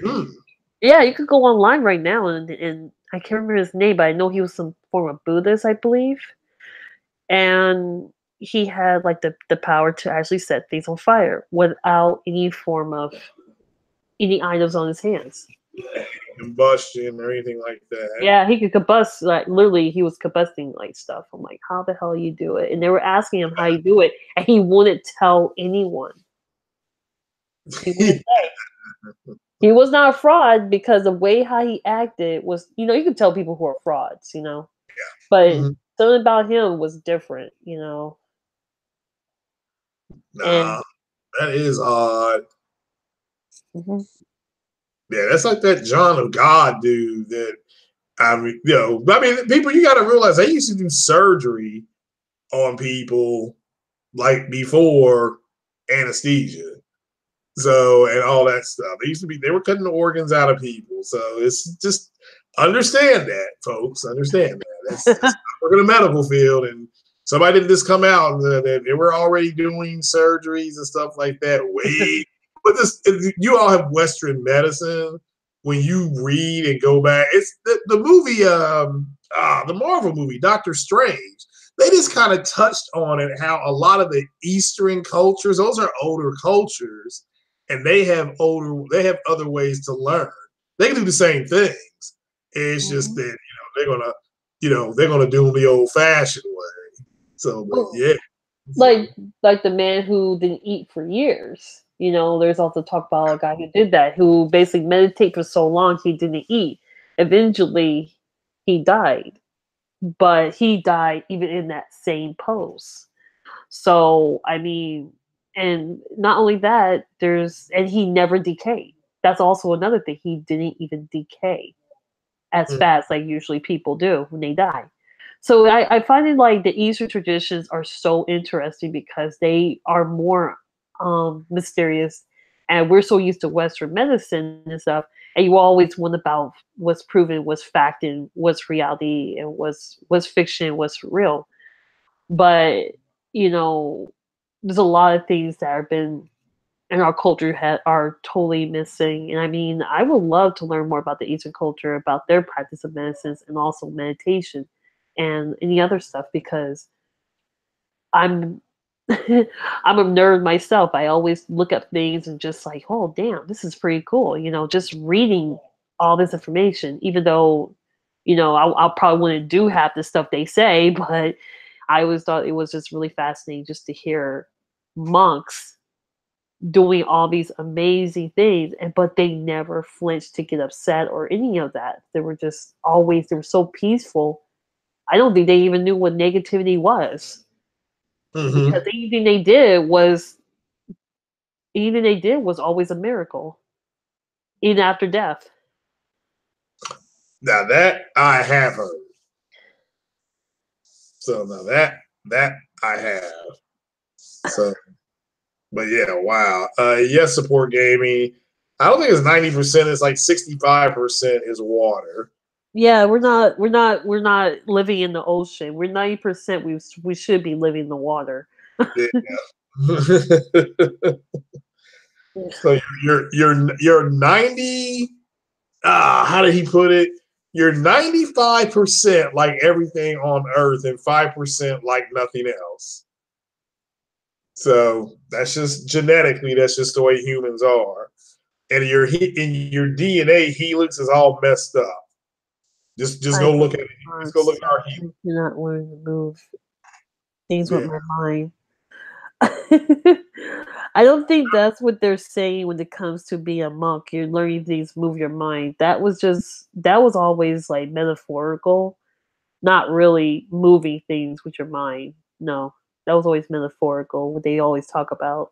Mm. Yeah, you could go online right now and I can't remember his name, but I know he was some form of Buddhist, I believe. And he had like the power to actually set things on fire without any form of any items on his hands. Combustion or anything like that. Yeah, he could combust, like literally he was combusting like stuff. I'm like, how the hell you do it? And they were asking him how you do it, and he wouldn't tell anyone. He wouldn't say. He was not a fraud because the way how he acted was, you can tell people who are frauds, but Mm-hmm. something about him was different, Nah, and that is odd. mhm. Yeah, that's like that John of God dude that I mean, people, you got to realize they used to do surgery on people like before anesthesia. So, and all that stuff. They were cutting the organs out of people. So it's just understand that, folks. Understand that. That's we're in the medical field, and somebody didn't just come out and they were already doing surgeries and stuff like that. But you all have Western medicine. when you read and go back, it's the movie, the Marvel movie, Doctor Strange. They just kind of touched on it, how a lot of the Eastern cultures, those are older cultures, and they have other ways to learn. They can do the same things. It's just that they're gonna do them the old fashioned way. So, but Well, yeah, so, like the man who didn't eat for years. There's also talk about a guy who did that, who basically meditated for so long he didn't eat. Eventually, he died, but he died even in that same pose. So I mean, and not only that, and he never decayed. That's also another thing. He didn't even decay as mm, fast like usually people do when they die. So I find it like the Eastern traditions are so interesting because they are more mysterious, and we're so used to Western medicine and stuff, and you always wonder about what's proven, what's fact, and what's reality, and what's fiction, what's real. But you know, there's a lot of things that have been in our culture are totally missing. And I mean, I would love to learn more about the Eastern culture, about their practice of medicines, and also meditation and any other stuff because I'm I'm a nerd myself. I always look up things and just like, oh damn, this is pretty cool. Just reading all this information, even though I'll probably wouldn't do half the stuff they say, but I always thought it was just really fascinating just to hear monks doing all these amazing things, but they never flinched to get upset or any of that. They were so peaceful. I don't think they even knew what negativity was because mm-hmm. anything they did was always a miracle, even after death. Now that I have heard. So now that I have. So, but yeah, wow. Yes, support gaming. I don't think it's 90%. It's like 65% is water. Yeah, we're not living in the ocean. We're 90%. We should be living in the water. Yeah. So you're 90. How did he put it? You're 95% like everything on Earth and 5% like nothing else. So that's just genetically, that's just the way humans are. And your DNA helix is all messed up. Just I go look at it. Just go look at our I helix. cannot learn to move things with Yeah. my mind. I don't think that's what they're saying when it comes to being a monk. You're learning things, move your mind. That was always like metaphorical, not really moving things with your mind. No, that was always metaphorical. What they always talk about.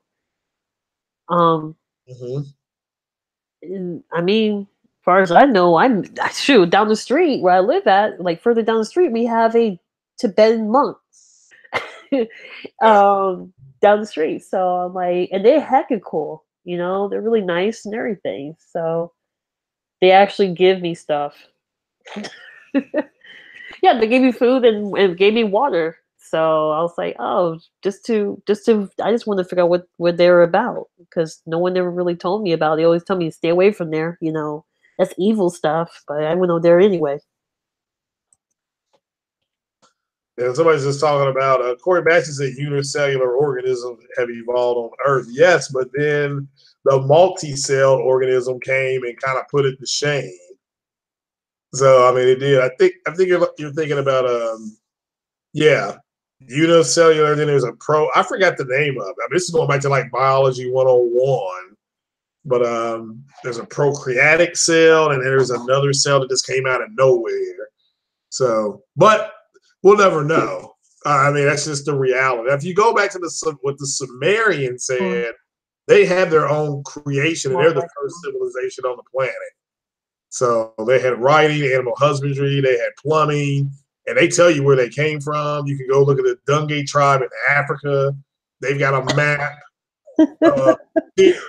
Um, Mm-hmm. I mean, as far as I know, shoot down the street where I live at, like further down the street, we have a Tibetan monk. um, Down the street. So I'm like, and they're heckin' cool. They're really nice and everything. So they actually give me stuff. Yeah, they gave me food and gave me water. So I was like, oh, I just want to figure out what they were about because no one ever really told me about it. They always tell me to stay away from there. That's evil stuff. But I went over there anyway. And somebody's just talking about Corey Batch said unicellular organisms have evolved on Earth. Yes, but then the multi-celled organism came and kind of put it to shame. So I mean, it did. I think you're thinking about yeah, unicellular. Then there's a pro. I forgot the name of it. I mean, this is going back to like biology 101. But there's a procreatic cell, and there's another cell that just came out of nowhere. So, but we'll never know. I mean, that's just the reality. If you go back to what the Sumerians Or said, they had their own creation, and more they're the like first civilization on the planet. So they had writing, animal husbandry, they had plumbing, and they tell you where they came from. You can go look at the Dungay tribe in Africa. They've got a map here.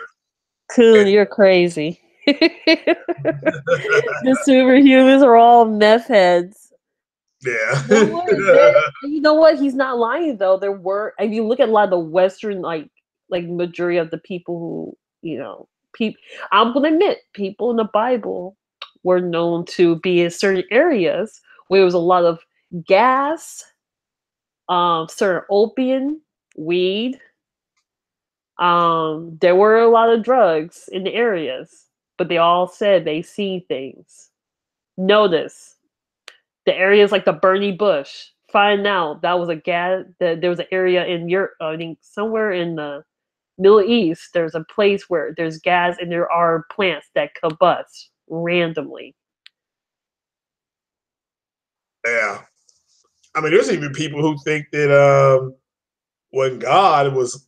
Coon, you're crazy. The superhumans are all meth heads. Yeah. There were you know what? He's not lying though. If you look at a lot of the Western like majority of the people who I'm gonna admit, people in the Bible were known to be in certain areas where there was a lot of gas, certain opium, weed. There were a lot of drugs in the areas, but they all said they see things. Notice the areas like the Bernie Bush. Find out that was a gas. That there was an area in Europe. I think somewhere in the Middle East. There's a place where there's gas and there are plants that combust randomly. Yeah, I mean, there's even people who think that when God was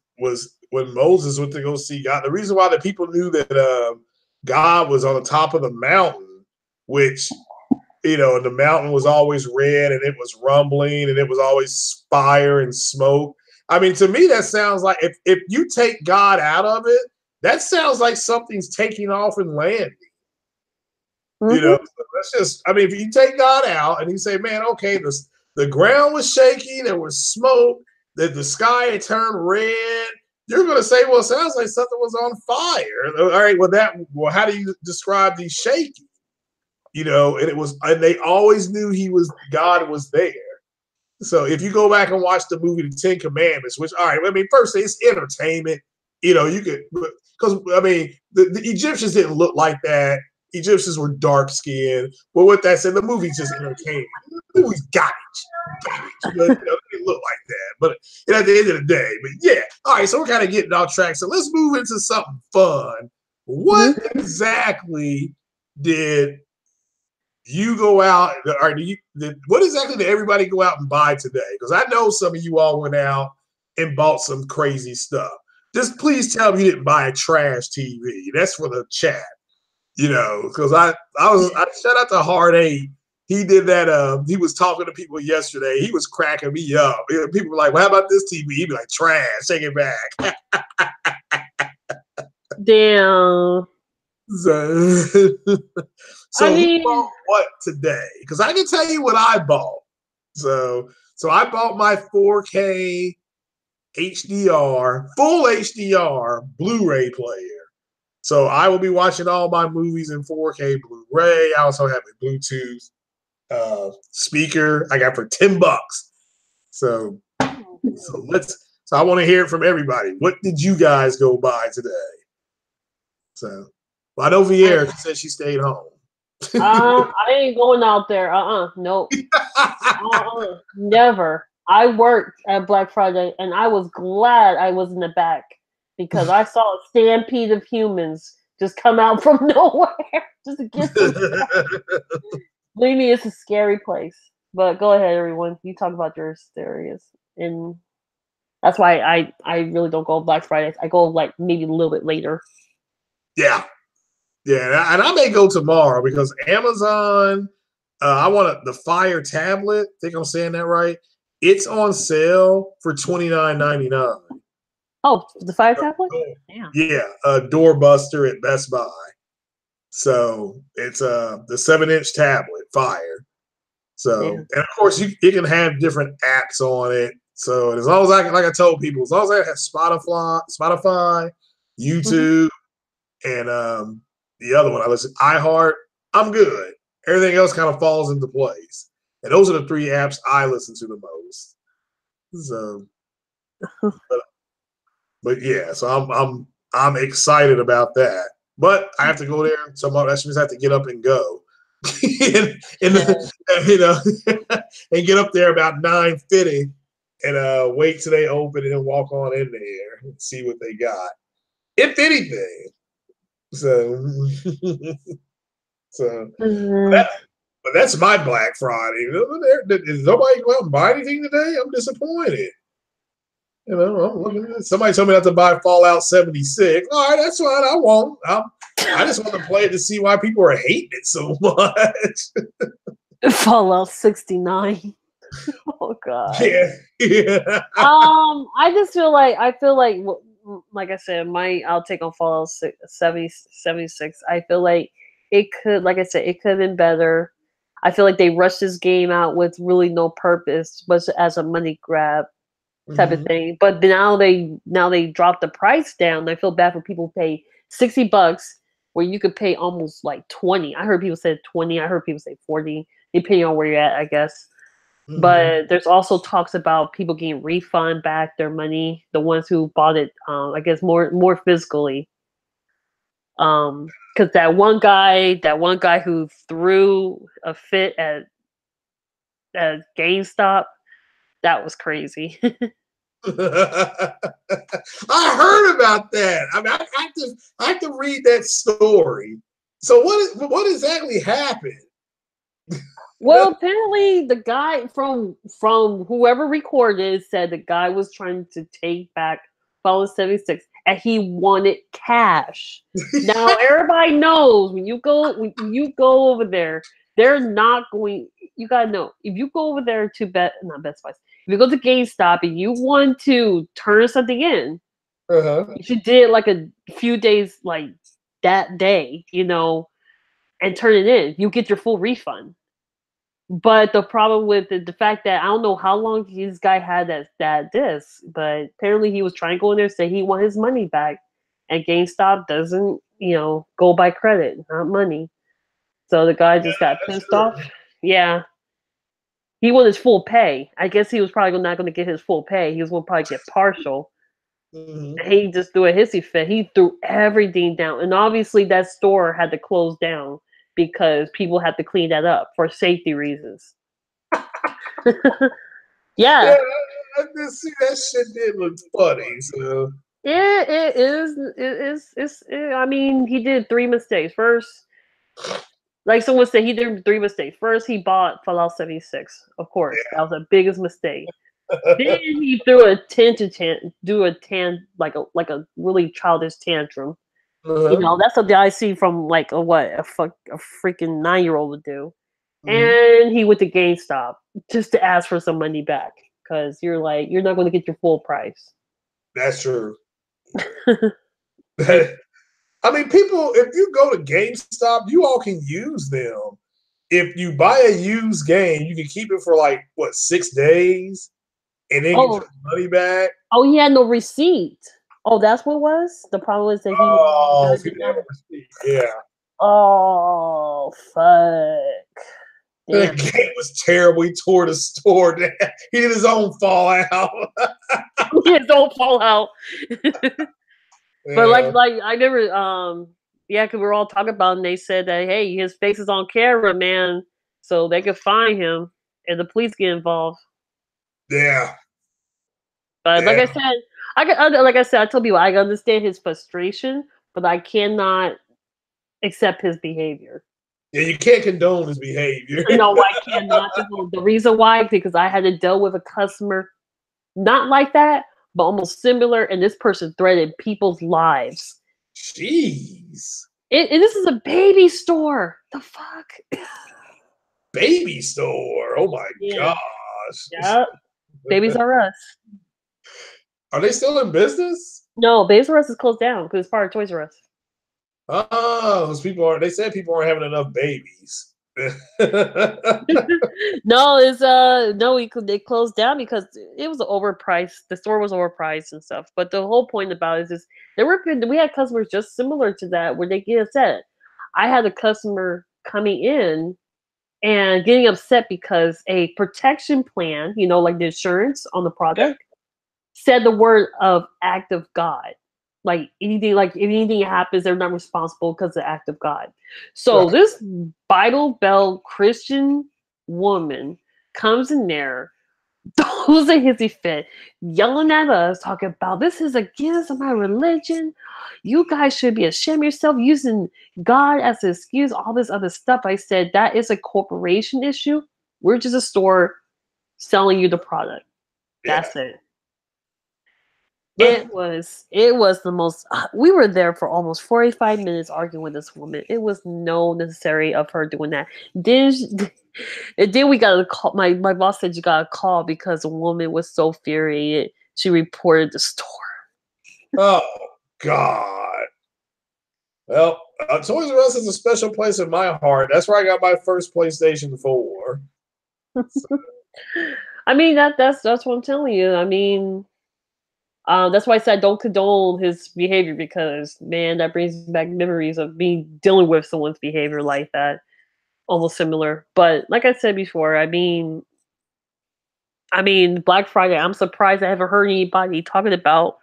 when Moses went to go see God, the reason why the people knew that God was on the top of the mountain, which the mountain was always red and it was rumbling and it was always fire and smoke. I mean, to me, that sounds like if you take God out of it, that sounds like something's taking off and landing. So that's just, I mean, if you take God out and you say, man, okay, the ground was shaky, there was smoke, that the sky had turned red, you're going to say, well, it sounds like something was on fire. All right, well, how do you describe these shaking? And they always knew God was there. So if you go back and watch the movie The Ten Commandments, which, all right, I mean, first it's entertainment. You could, because I mean, the Egyptians didn't look like that. Egyptians were dark skinned. But with that said, the movie's just entertainment. The movie's garbage. But, it didn't look like that. But at the end of the day, but yeah, all right. So we're kind of getting off track. So let's move into something fun. What exactly did you go out, or what exactly did everybody go out and buy today? Because I know some of you all went out and bought some crazy stuff. Just please tell me you didn't buy a trash TV. That's for the chat, because I shout out to Hard 8. He did that. He was talking to people yesterday. He was cracking me up. People were like, well, how about this TV? He'd be like, trash, take it back. Damn. So who bought what today? Because I can tell you what I bought. So I bought my 4K HDR, full HDR Blu-ray player. So I will be watching all my movies in 4K Blu-ray. I also have a Bluetooth speaker I got for $10. So I want to hear it from everybody. What did you guys go buy today? So I know Vieira said she stayed home. I ain't going out there. Nope. Never. I worked at Black Friday and I was glad I was in the back because I saw a stampede of humans just come out from nowhere just to get some stuff. Believe me, it's a scary place. But go ahead, everyone. You talk about your areas. And that's why I really don't go on Black Fridays. I go like maybe a little bit later. Yeah. Yeah, and I may go tomorrow because Amazon, I want the Fire tablet. I think I'm saying that right. It's on sale for $29.99. Oh, the Fire tablet? Yeah, a doorbuster at Best Buy. So it's the 7-inch tablet, Fire. So, and of course, you can have different apps on it. So as long as like I told people, as long as I have Spotify, YouTube, and the other one I listen, iHeart, I'm good. Everything else kind of falls into place. And those are the 3 apps I listen to the most. So, but yeah, so I'm excited about that. But I have to go there tomorrow. That means I have to get up and go. and and get up there about 9:50 and wait till they open and then walk on in there and see what they got, if anything. So, but that's my Black Friday. Is nobody go out and buy anything today? I'm disappointed. I'm looking at somebody told me not to buy Fallout 76. All right, that's fine. I won't. I just want to play it to see why people are hating it so much. Fallout 69. Oh god. Yeah. I just feel like I said, my outtake on Fallout 76. I feel like it could, like I said, it could have been better. I feel like they rushed this game out with really no purpose, but as a money grab type of thing. But now they dropped the price down. I feel bad for people who pay $60 where you could pay almost like 20. I heard people say 20. I heard people say 40, depending on where you're at, I guess. But there's also talks about people getting refund back their money, the ones who bought it, I guess more physically. Because that one guy who threw a fit at GameStop, that was crazy. I heard about that. I mean, I have to read that story. So what exactly happened? Well, apparently the guy from whoever recorded it said the guy was trying to take back Fallout 76 and he wanted cash. Now everybody knows when you go over there, they're not going. You gotta know if you go over there to not Best Buy. If you go to GameStop and you want to turn something in, if you did like a few days like that day, and turn it in, you get your full refund. But the problem with the fact that I don't know how long this guy had that disc, but apparently he was trying to go in there and say he want his money back, and GameStop doesn't, go by credit, not money. So the guy just got pissed off. Yeah, he wanted his full pay. I guess he was probably not going to get his full pay. He was going to probably get partial. He just threw a hissy fit. He threw everything down, and obviously that store had to close down because people had to clean that up for safety reasons. Yeah, I just see that shit did look funny. So yeah, it is. I mean, he did 3 mistakes. First, like someone said, he did 3 mistakes. First, he bought Fallout 76. Of course, that was the biggest mistake. Then he threw a like a really childish tantrum. That's something I see from like a freaking 9-year-old would do. And he went to GameStop just to ask for some money back because you're not going to get your full price. That's true. I mean, people, if you go to GameStop, you all can use them. If you buy a used game, you can keep it for 6 days, and then you get money back. Oh, he had no receipt. Oh, that's what it was? The problem was that he didn't have a receipt. Yeah. Oh, fuck. Damn. The game was terrible. He tore the store down. He did his own Fallout. His own Fallout. But I never because we were all talking about it, and they said that hey, his face is on camera, man, so they could find him and the police get involved. Yeah. But like I said, I told people I understand his frustration, but I cannot accept his behavior. Yeah, you can't condone his behavior. No, I cannot. The reason why, because I had to deal with a customer not like that, but almost similar, and this person threatened people's lives. Jeez. And this is a baby store. The fuck? Baby store? Oh my gosh. Yeah. Babies R Us. Are they still in business? No, Babies R Us is closed down because it's part of Toys R Us. Oh, those they said people aren't having enough babies. No, they closed down because it was overpriced. The store was overpriced and stuff. But the whole point about it is we had customers just similar to that where they get upset. I had a customer coming in and getting upset because a protection plan, like the insurance on the product, said the word of act of God. If anything happens, they're not responsible because of the act of God. So this Bible Belt Christian woman comes in there, throws a hissy fit, yelling at us, talking about this is against my religion. You guys should be ashamed of yourself using God as an excuse, all this other stuff. I said, that is a corporation issue. We're just a store selling you the product. That's it. It was the most. We were there for almost 45 minutes arguing with this woman. It was no necessary of her doing that. Then we got a call. My boss said you got a call because a woman was so furious. She reported the store. Oh God. Well, Toys R Us is a special place in my heart. That's where I got my first PlayStation 4. I mean that's what I'm telling you. I mean. That's why I said I don't condone his behavior because man, that brings back memories of me dealing with someone's behavior like that, almost similar. But like I said before, I mean, Black Friday. I'm surprised I haven't heard anybody talking about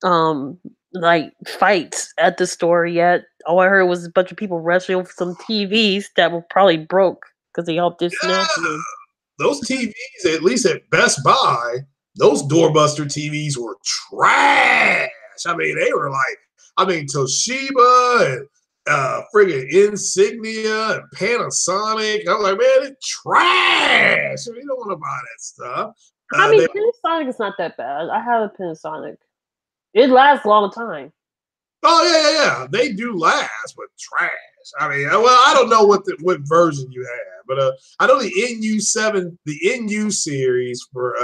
um like fights at the store yet. All I heard was a bunch of people wrestling with some TVs that were probably broke because they all dismantled Yeah, them. those TVs, at least at Best Buy, those doorbuster TVs were trash. I mean, they were like, I mean, Toshiba and friggin' Insignia and Panasonic. I was like, man, it's trash. I mean, you don't want to buy that stuff. I mean, They Panasonic is not that bad. I have a Panasonic. It lasts a long time. Oh yeah. They do last, but trash. I mean, well, I don't know what version you have, but I know the NU7, the NU series for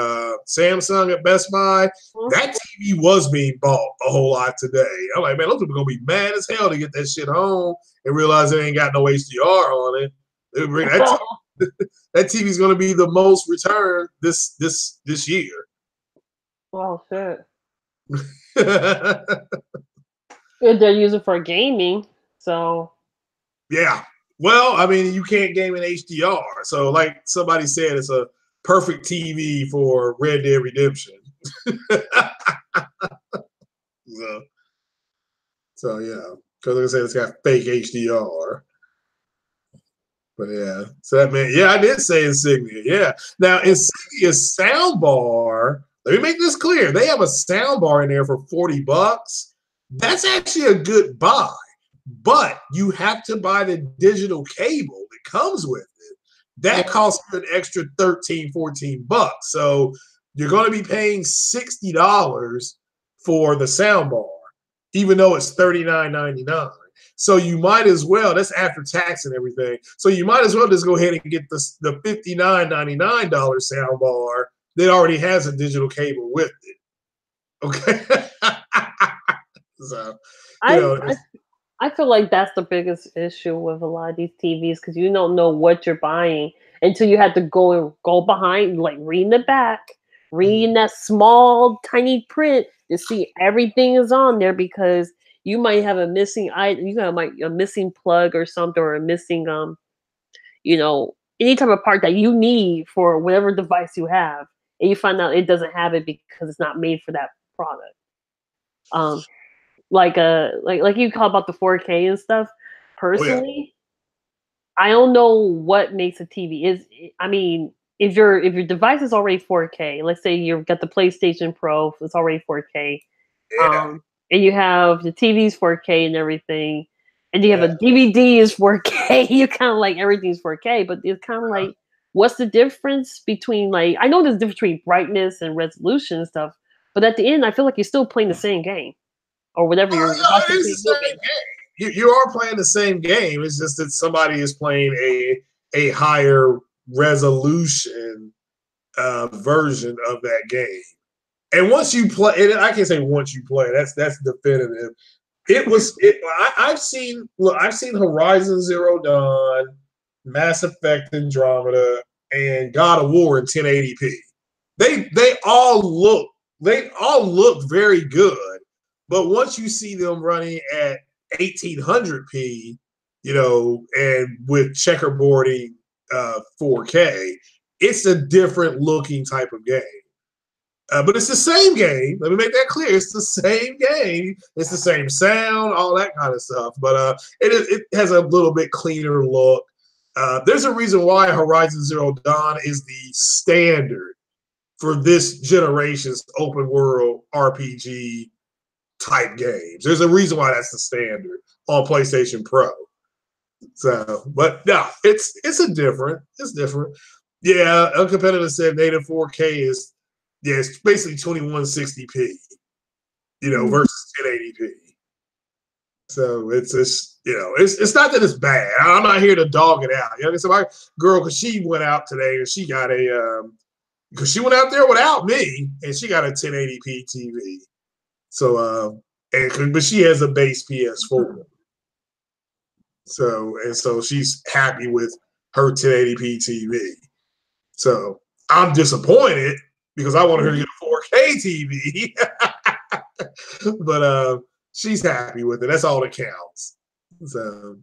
Samsung at Best Buy. That TV was being bought a whole lot today. I'm like, man, those people gonna be mad as hell to get that shit home and realize they ain't got no HDR on it. They bring that TV is gonna be the most returned this year. Oh shit. They're using for gaming, so Yeah. Well, I mean, you can't game in HDR. So, like somebody said, it's a perfect TV for Red Dead Redemption. so, yeah. Because like I said, it's got fake HDR. But yeah. So that meant, yeah, I did say Insignia. Yeah. Now, Insignia's soundbar, let me make this clear. They have a soundbar in there for $40. That's actually a good buy. But you have to buy the digital cable that comes with it. That costs you an extra 13, $14. So you're going to be paying $60 for the soundbar, even though it's $39.99. So you might as well, that's after tax and everything. So you might as well just go ahead and get the $59.99 soundbar that already has a digital cable with it. Okay. So, I feel like that's the biggest issue with a lot of these TVs because you don't know what you're buying until you have to go behind, like reading the back, reading that small tiny print to see everything is on there because you might have a missing item, a missing plug or something, or a missing any type of part that you need for whatever device you have, and you find out it doesn't have it because it's not made for that product. Like you call about the 4K and stuff. Personally, I don't know what makes a TV is. I mean, if your device is already 4K, let's say you've got the PlayStation Pro, it's already 4K, and you have the TV's 4K and everything, and you have a DVD is 4K. You kind of like everything's 4K, but it's kind of like, what's the difference between like? I know there's a difference between brightness and resolution and stuff, but at the end, I feel like you're still playing the same game or whatever you're watching. It is the same game. You are playing the same game. It's just that somebody is playing a higher resolution version of that game. And once you play, and I can't say once you play. That's definitive. I've seen Horizon Zero Dawn, Mass Effect Andromeda, and God of War in 1080p. They all look very good. But once you see them running at 1800p, and with checkerboarding 4K, it's a different looking type of game. But it's the same game. Let me make that clear. It's the same game. It's the same sound, all that kind of stuff. But it has a little bit cleaner look. There's a reason why Horizon Zero Dawn is the standard for this generation's open world RPG type games. There's a reason why that's the standard on PlayStation Pro. So, but no, it's different. Yeah, a competitor said native 4K is it's basically 2160p, versus 1080p. So it's it's not that it's bad. I'm not here to dog it out. So my girl, because she went out today and she got because she went out there without me and she got a 1080p TV. So but she has a base PS4. So she's happy with her 1080p TV. So I'm disappointed because I wanted her to get a 4K TV. But she's happy with it. That's all that counts. So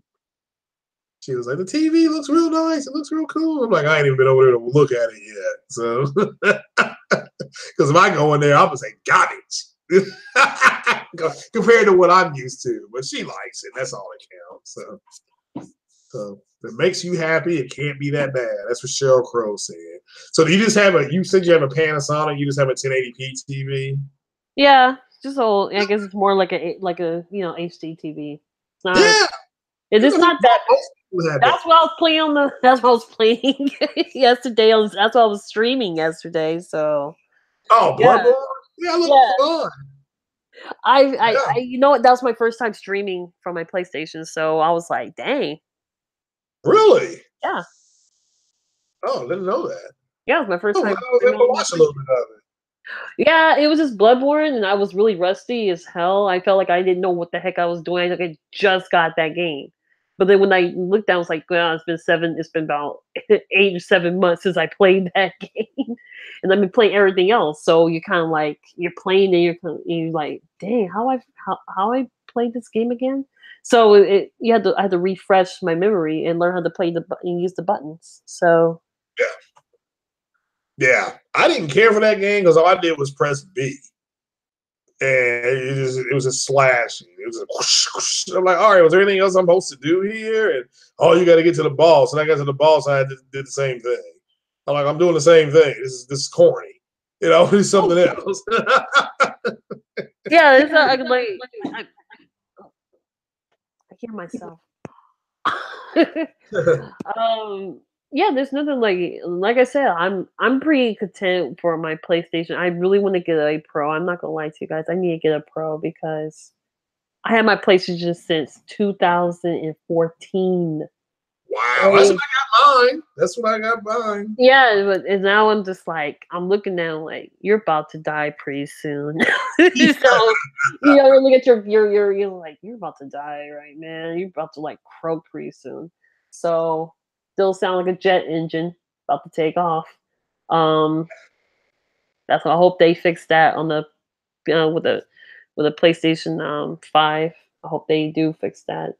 she was like, the TV looks real nice. It looks real cool. I'm like, I ain't even been over there to look at it yet. So, because if I go in there, I'm gonna say garbage compared to what I'm used to. But she likes it. That's all that counts. So if it makes you happy, it can't be that bad. That's what Sheryl Crow said. So do you just have you said you have a Panasonic, you just have a 1080p TV? Yeah, just old. I guess it's more like a HD TV. It's not. Yeah. It is not that. That. That's what I was playing on the. That's what I was playing yesterday. That's what I was streaming yesterday. So. Oh, Bloodborne. Yeah, look fun. I you know what? That was my first time streaming from my PlayStation, so I was like, dang. Really? Yeah. Oh, I didn't know that. Yeah, it was my first time. I was able to watch a little bit of it. Yeah, it was just Bloodborne, and I was really rusty as hell. I felt like I didn't know what the heck I was doing. Like I just got that game, but then when I looked down, I was like, well, it's been about 8 or 7 months since I played that game, and I've been playing everything else. So you're kind of like you're playing, and you're like, dang, how I played this game again? So I had to refresh my memory and learn how to play and use the buttons. So yeah, I didn't care for that game because all I did was press B. And it was a slashing. It was a whoosh, whoosh. I'm like, all right, was there anything else I'm supposed to do here? And you got to get to the boss. And I got to the boss, I did the same thing. I'm like, I'm doing the same thing. This is corny. It's something else. Yeah, it's not, I hear myself. Yeah, there's nothing like I said, I'm pretty content for my PlayStation. I really want to get a Pro. I'm not gonna lie to you guys. I need to get a Pro because I had my PlayStation since 2014. Wow, that's what I got mine. Yeah, and now I'm just like I'm looking down like you're about to die pretty soon. So you look at you're like you're about to die, right, man? You're about to like croak pretty soon. So still sound like a jet engine about to take off. That's what I hope they fix that on the with a PlayStation 5. I hope they do fix that.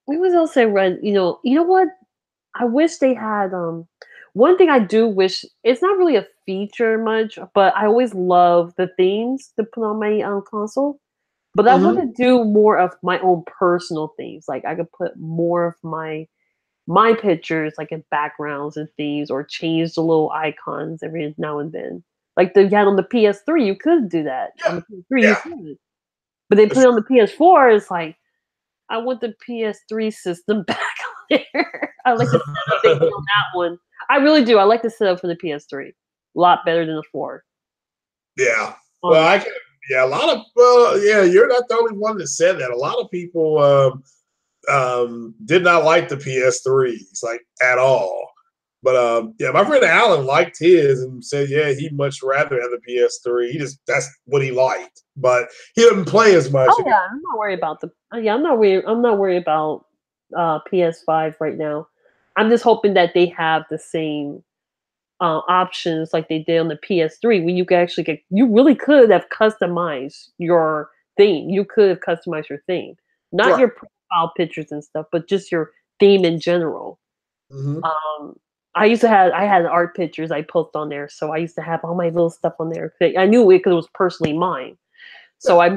What was else I read? You know what? I wish they had one thing I do wish it's not really a feature much, but I always love the themes to put on my console. But I want to do more of my own personal themes. Like I could put more of my pictures like in backgrounds and themes or change the little icons every now and then. Like you had on the PS3, you could do that. Yeah. On the PS3 you could. But they put it on the PS4, it's like I want the PS3 system back on there. I like the setup they did on that one. I really do. I like the setup for the PS3. A lot better than the 4. Yeah. Well, a lot of you're not the only one that said that. A lot of people did not like the PS3s like at all. But my friend Alan liked his and said, he'd much rather have the PS3. That's what he liked, but he doesn't play as much. Oh yeah, I'm not worried about I'm not worried about PS5 right now. I'm just hoping that they have the same options like they did on the PS3, when you could actually you really could have customized your theme. You could have customized your theme, not your profile pictures and stuff, but just your theme in general. I had art pictures I posted on there, so I used to have all my little stuff on there. I knew it because it was personally mine. So I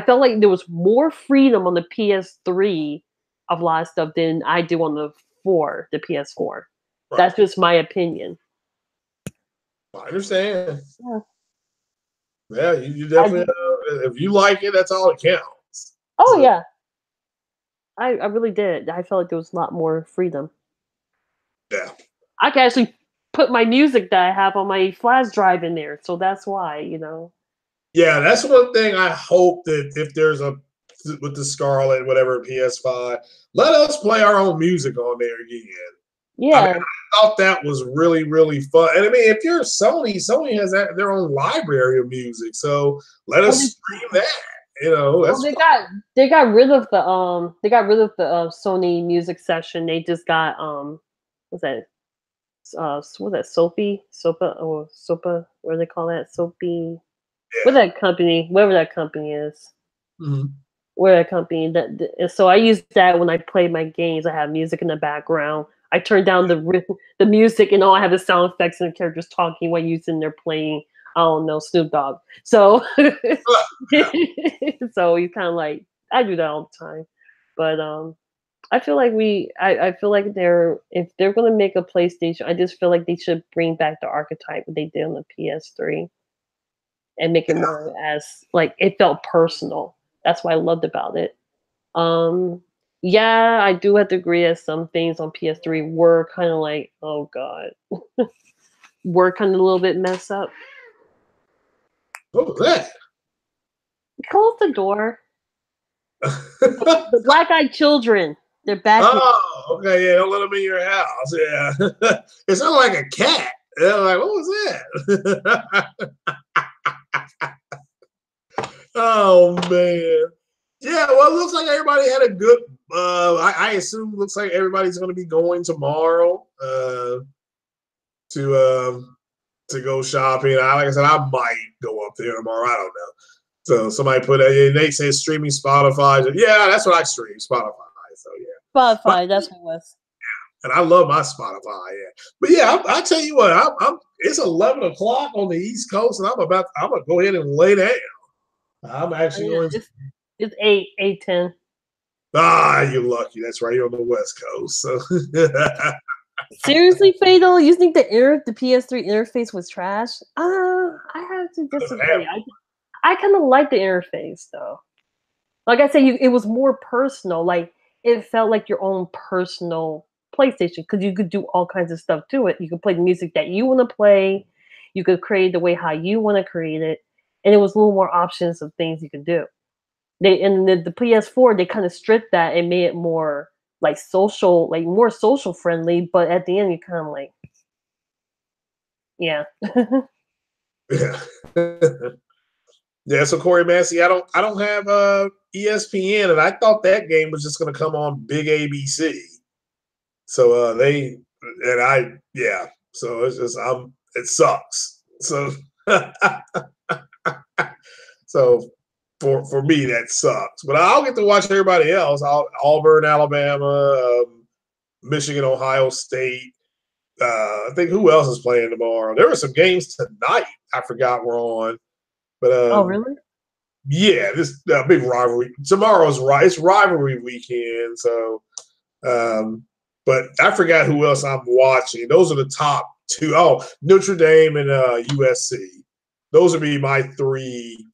felt like there was more freedom on the PS3 of a lot of stuff than I do on the PS4. Right. That's just my opinion. I understand. Yeah, you definitely. If you like it, that's all that counts. Oh yeah, I really did. I felt like there was a lot more freedom. Yeah, I can actually put my music that I have on my flash drive in there, so that's why, Yeah, that's one thing I hope that if there's with the Scarlet, whatever PS5, let us play our own music on there again. Yeah, I thought that was really, really fun. And I mean, if you're Sony has their own library of music, so let us stream that. That's they got rid of the Sony music session. They just got what's that? What's that? Sopa, what do they call that? Soapy. What Yeah. that company? Whatever that company is. Mm-hmm. Where that company so I use that when I play my games. I have music in the background. I turn down the music and all I have is sound effects and the characters talking while you sitting there playing. I don't know, Snoop Dogg. So so you kind of like I do that all the time. But I feel like I feel like if they're gonna make a PlayStation, I just feel like they should bring back the archetype that they did on the PS3 and make it more as like it felt personal. That's what I loved about it. Um, yeah, I do have to agree that some things on PS3 were kind of like, oh god, were kind of a little bit messed up. What was that? Close the door. The black-eyed children, they're back here. Oh, okay, yeah, don't let them in your house. Yeah. It sounded like a cat. Yeah, like, what was that? Oh man. Yeah, well, it looks like everybody had a good I assume looks like everybody's gonna be going tomorrow to go shopping. Like I said, I might go up there tomorrow. I don't know. So somebody put Nate says streaming Spotify. Yeah, that's what I stream, Spotify. So yeah. Spotify, that's what it was. And I love my Spotify. Yeah, but yeah, I tell you what, it's 11 o'clock on the East Coast, and I'm gonna go ahead and lay down. I'm actually going. It's 8:10. Ah, you're lucky. That's right. You're on the West Coast. So Seriously, Fatal, you think the PS3 interface was trash? I have to disagree. I kind of like the interface though. Like I said, it was more personal. Like it felt like your own personal PlayStation because you could do all kinds of stuff to it. You could play the music that you want to play. You could create the way how you want to create it, and it was a little more options of things you could do. The PS4 they kind of stripped that and made it more like social, like more social friendly. But at the end, you kind of like, yeah. yeah. Yeah, so Corey Massey, I don't have ESPN, and I thought that game was just going to come on Big ABC. So so it's just it sucks. So so for me that sucks. But I'll get to watch everybody else. Auburn, Alabama, Michigan, Ohio State. I think who else is playing tomorrow? There were some games tonight. I forgot we're on. But Oh, really? yeah, this big rivalry. It's rivalry weekend, so but I forgot who else I'm watching. Those are the top two. Oh, Notre Dame and USC. Those would be my three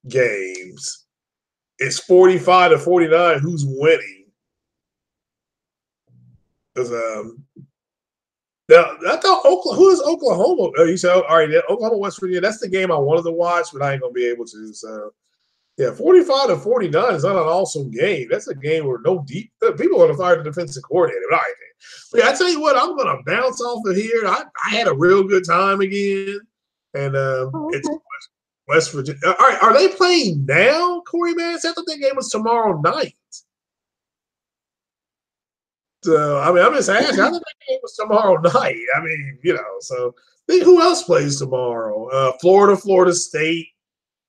games. It's 45-49. Who's winning? Because now, I thought Oklahoma. Who is Oklahoma? Oh, you said all right. Oklahoma, West Virginia. That's the game I wanted to watch, but I ain't gonna be able to. So yeah, 45-49 is not an awesome game. That's a game where no deep people are going to fire the defensive coordinator. But all right, but yeah, I tell you what, I'm going to bounce off of here. I had a real good time again, and it's West Virginia. All right, are they playing now, Corey Mans? I thought that game was tomorrow night. So I mean, I'm just asking. I thought that game was tomorrow night. I mean, so think who else plays tomorrow? Florida State.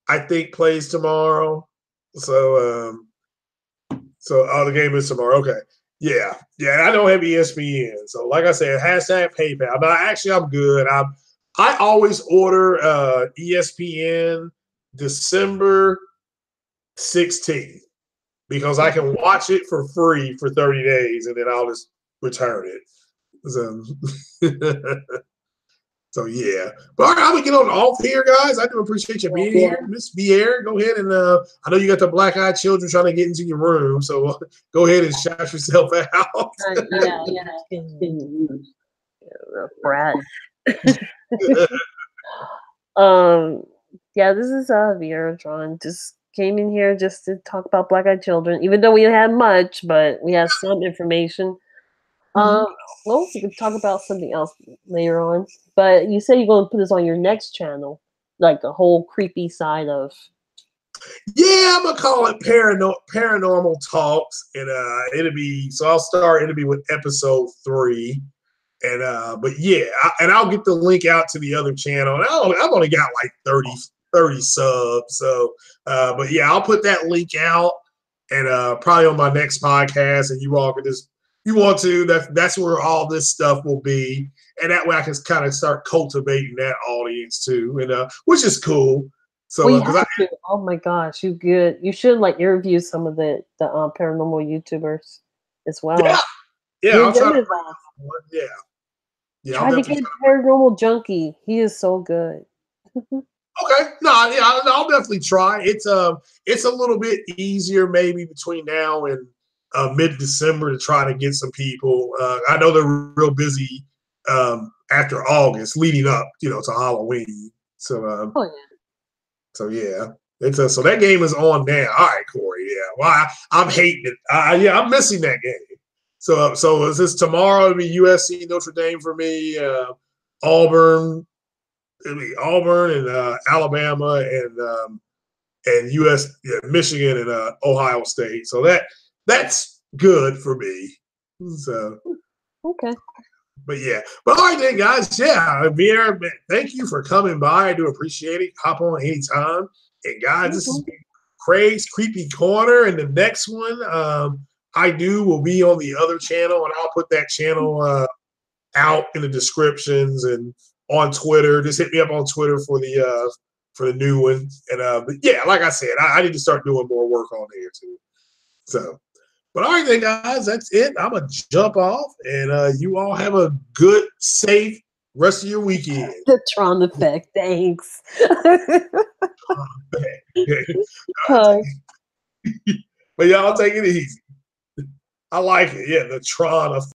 I think plays tomorrow. So the game is tomorrow. Okay. Yeah. I don't have ESPN. So like I said, hashtag PayPal. Now actually I'm good. I always order ESPN December 16th because I can watch it for free for 30 days and then I'll just return it. So So yeah, but all right, I'm gonna get on off here, guys. I do appreciate you being here, Miss Bier. Go ahead and I know you got the black-eyed children trying to get into your room, so go ahead and shout yourself out. Brat. Yeah, this is Vieratron. Just came in here just to talk about black-eyed children, even though we didn't have much, but we have some information. Well, we could talk about something else later on. But you said you're going to put this on your next channel, like the whole creepy side of. Yeah, I'm gonna call it paranormal talks, and It'll be with episode 3, But yeah, and I'll get the link out to the other channel. And I've only got like 30 subs. So, but yeah, I'll put that link out and probably on my next podcast. And you all can just, you want to, that's where all this stuff will be. And that way I can kind of start cultivating that audience too, and which is cool. So, well, you have to. Oh my gosh, you good. You should like interview some of the paranormal YouTubers as well. Yeah, I'll try to. Yeah. Yeah, try to get Paranormal Junkie. He is so good. Okay, no, yeah, I'll definitely try. It's a little bit easier maybe between now and mid-December to try to get some people. I know they're real busy after August, leading up, to Halloween. So, so yeah, it's so that game is on now. All right, Corey. Yeah, well, I'm hating it. Yeah, I'm missing that game. So is this tomorrow? It'll be USC Notre Dame for me. Auburn. It'll be Auburn and Alabama and Michigan and Ohio State. So that's good for me. So okay. But yeah, but all right then, guys. Yeah, Vieira, thank you for coming by. I do appreciate it. Hop on anytime. And guys, this is Craig's Creepy Corner, and the next one I do will be on the other channel, and I'll put that channel out in the descriptions and on Twitter. Just hit me up on Twitter for the new one. And but yeah, like I said, I need to start doing more work on there too. So, but all right then, guys, that's it. I'm gonna jump off, and you all have a good, safe rest of your weekend. The Tron effect, thanks. But y'all take it easy. I like it. Yeah, the Tron effect.